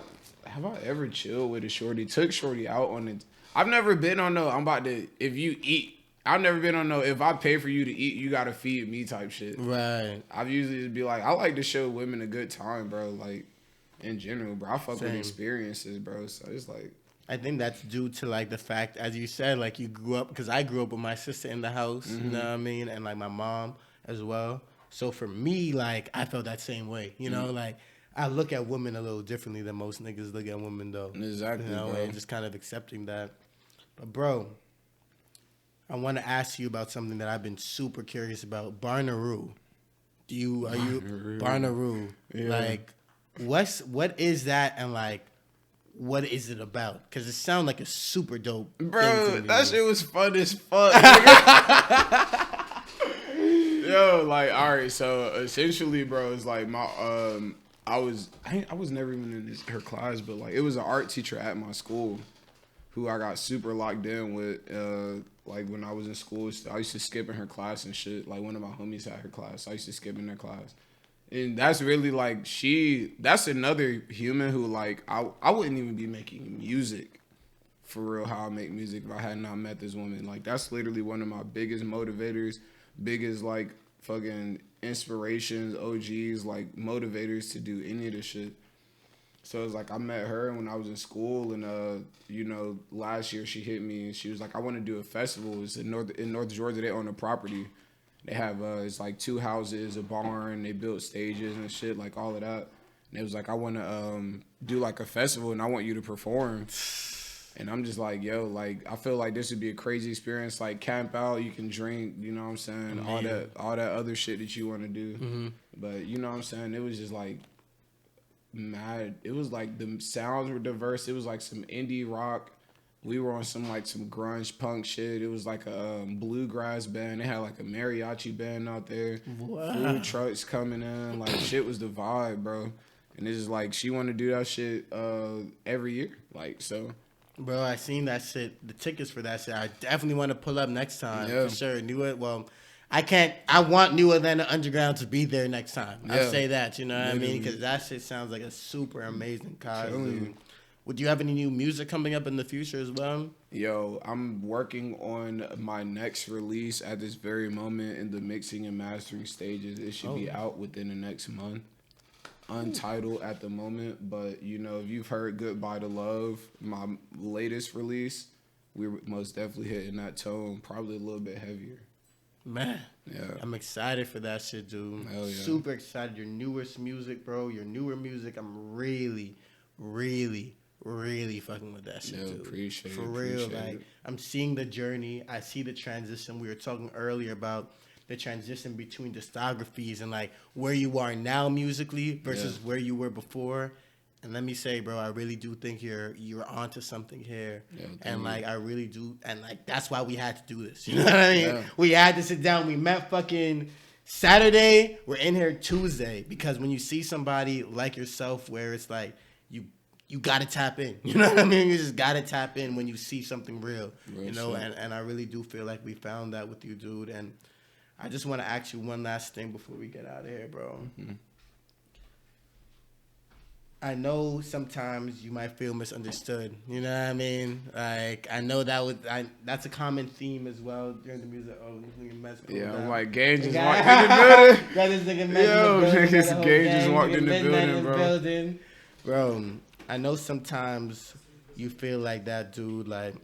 ever chilled with a shorty. Took shorty out on it. I've never been on no. I'm about to if you eat. I've never been on no. If I pay for you to eat, you gotta feed me type shit. Right. I've usually just be like, I like to show women a good time, bro. Like in general, bro. I fuck with experiences, bro. So it's like. I think that's due to like the fact, as you said, like you grew up because I grew up with my sister in the house. You know what I mean, and like my mom as well. So for me, like, I felt that same way. You know, like, I look at women a little differently than most niggas look at women, though. Exactly, you know, bro. and just kind of accepting that. But, bro, I want to ask you about something that I've been super curious about. Barnaroo. Are you Barnaroo? Yeah. Like, what is that, and, like, what is it about? Because it sounds like a super dope bro, thing to me. That shit was fun as fuck, nigga. Yo, like, all right, so essentially, bro, it's like my I was never even in her class, but like it was an art teacher at my school who I got super locked in with. Like when I was in school, I used to skip in her class and shit. Like one of my homies had her class, I used to skip in their class, and that's really like that's another human who like I wouldn't even be making music for real how I make music if I had not met this woman. Like that's literally one of my biggest motivators. Biggest like fucking inspirations, OGs, like motivators to do any of this shit. So it's like I met her when I was in school, and you know, last year she hit me and she was like, I want to do a festival. It's in North Georgia. They own a property. They have it's like 2 houses, a barn. They built stages and shit, like all of that. And it was like, I want to do like a festival, and I want you to perform. And I'm just like, yo, like, I feel like this would be a crazy experience. Like, camp out, you can drink, you know what I'm saying? Man. All that other shit that you want to do. Mm-hmm. But, you know what I'm saying? It was just, like, mad. It was, like, the sounds were diverse. It was, like, some indie rock. We were on some grunge punk shit. It was, like, a bluegrass band. They had, like, a mariachi band out there. Wow. Food trucks coming in. Like, shit was the vibe, bro. And it's just, like, she want to do that shit every year. Like, so... Bro, I seen that shit. The tickets for that shit. I definitely want to pull up next time for sure. I want New Atlanta Underground to be there next time. I'll say that. You know what I mean? Because that shit sounds like a super amazing cause. Would you have any new music coming up in the future as well? Yo, I'm working on my next release at this very moment in the mixing and mastering stages. It should be out within the next month. Untitled at the moment, but you know, if you've heard Goodbye to Love, my latest release, we're most definitely hitting that tone, probably a little bit heavier. Man, yeah, I'm excited for that shit, dude. Hell yeah. Super excited. Your newest music, bro, your newer music, I'm really, really, really fucking with that shit, dude. Appreciate For it. real, like, I'm seeing the journey. I see the transition. We were talking earlier about the transition between discographies and, like, where you are now musically versus where you were before. And let me say, bro, I really do think you're onto something here. Yeah, and, like, I really do. And, like, that's why we had to do this. You know what I mean? Yeah. We had to sit down. We met fucking Saturday. We're in here Tuesday. Because when you see somebody like yourself where it's like, you got to tap in. You know what I mean? You just got to tap in when you see something real. You know? And I really do feel like we found that with you, dude. And I just want to ask you one last thing before we get out of here, bro. Mm-hmm. I know sometimes you might feel misunderstood. You know what I mean? Like, I know that's a common theme as well during the music. Oh, I'm like, Gage just walked in the building. Got this nigga Gage just walked in the building, bro. Bro, I know sometimes you feel like that, dude. Like,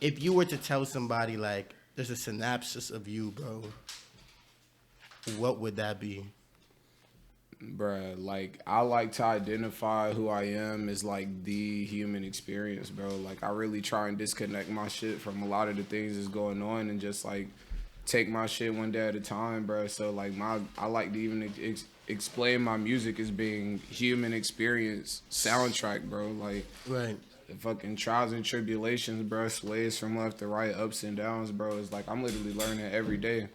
if you were to tell somebody, like, there's a synopsis of you, bro, what would that be? Bruh, like, I like to identify who I am as, like, the human experience, bro. Like, I really try and disconnect my shit from a lot of the things that's going on and just, like, take my shit one day at a time, bro. So, like, I like to even explain my music as being human experience soundtrack, bro. Like, right. The fucking trials and tribulations, bro, sways from left to right, ups and downs, bro. It's like I'm literally learning every day.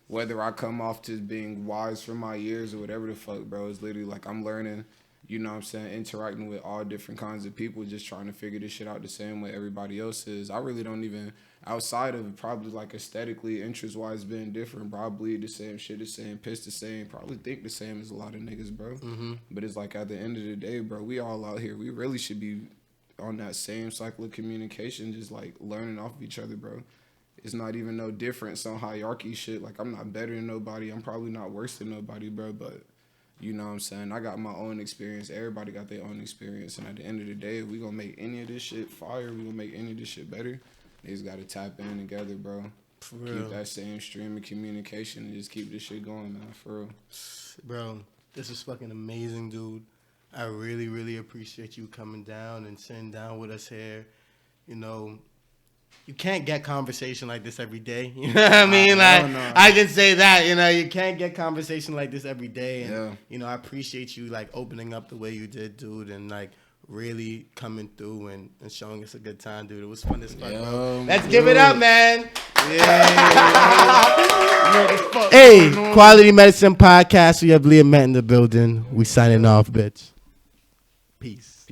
Whether I come off to being wise from my years or whatever the fuck, bro, it's literally like I'm learning, you know what I'm saying, interacting with all different kinds of people, just trying to figure this shit out the same way everybody else is. I really don't even, outside of probably like aesthetically, interest-wise being different, probably the same shit, the same piss, the same, probably think the same as a lot of niggas, bro. Mm-hmm. But it's like at the end of the day, bro, we all out here. We really should be on that same cycle of communication, just like learning off of each other, bro. It's not even no difference on hierarchy shit. Like, I'm not better than nobody. I'm probably not worse than nobody, bro. But, you know what I'm saying? I got my own experience. Everybody got their own experience. And at the end of the day, if we gonna make any of this shit fire, we gonna make any of this shit better, they just gotta tap in together, bro. For real. Keep that same stream of communication and just keep this shit going, man. For real. Bro, this is fucking amazing, dude. I really, really appreciate you coming down and sitting down with us here. You know, you can't get conversation like this every day. You know what I mean? I can say that, you know, you can't get conversation like this every day. And, you know, I appreciate you, like, opening up the way you did, dude, and, like, really coming through and showing us a good time, dude. It was fun as fuck, bro. Let's give it up, man. Yeah. Hey, Quality Medicine Podcast. We have Liamette in the building. We signing off, bitch. Peace.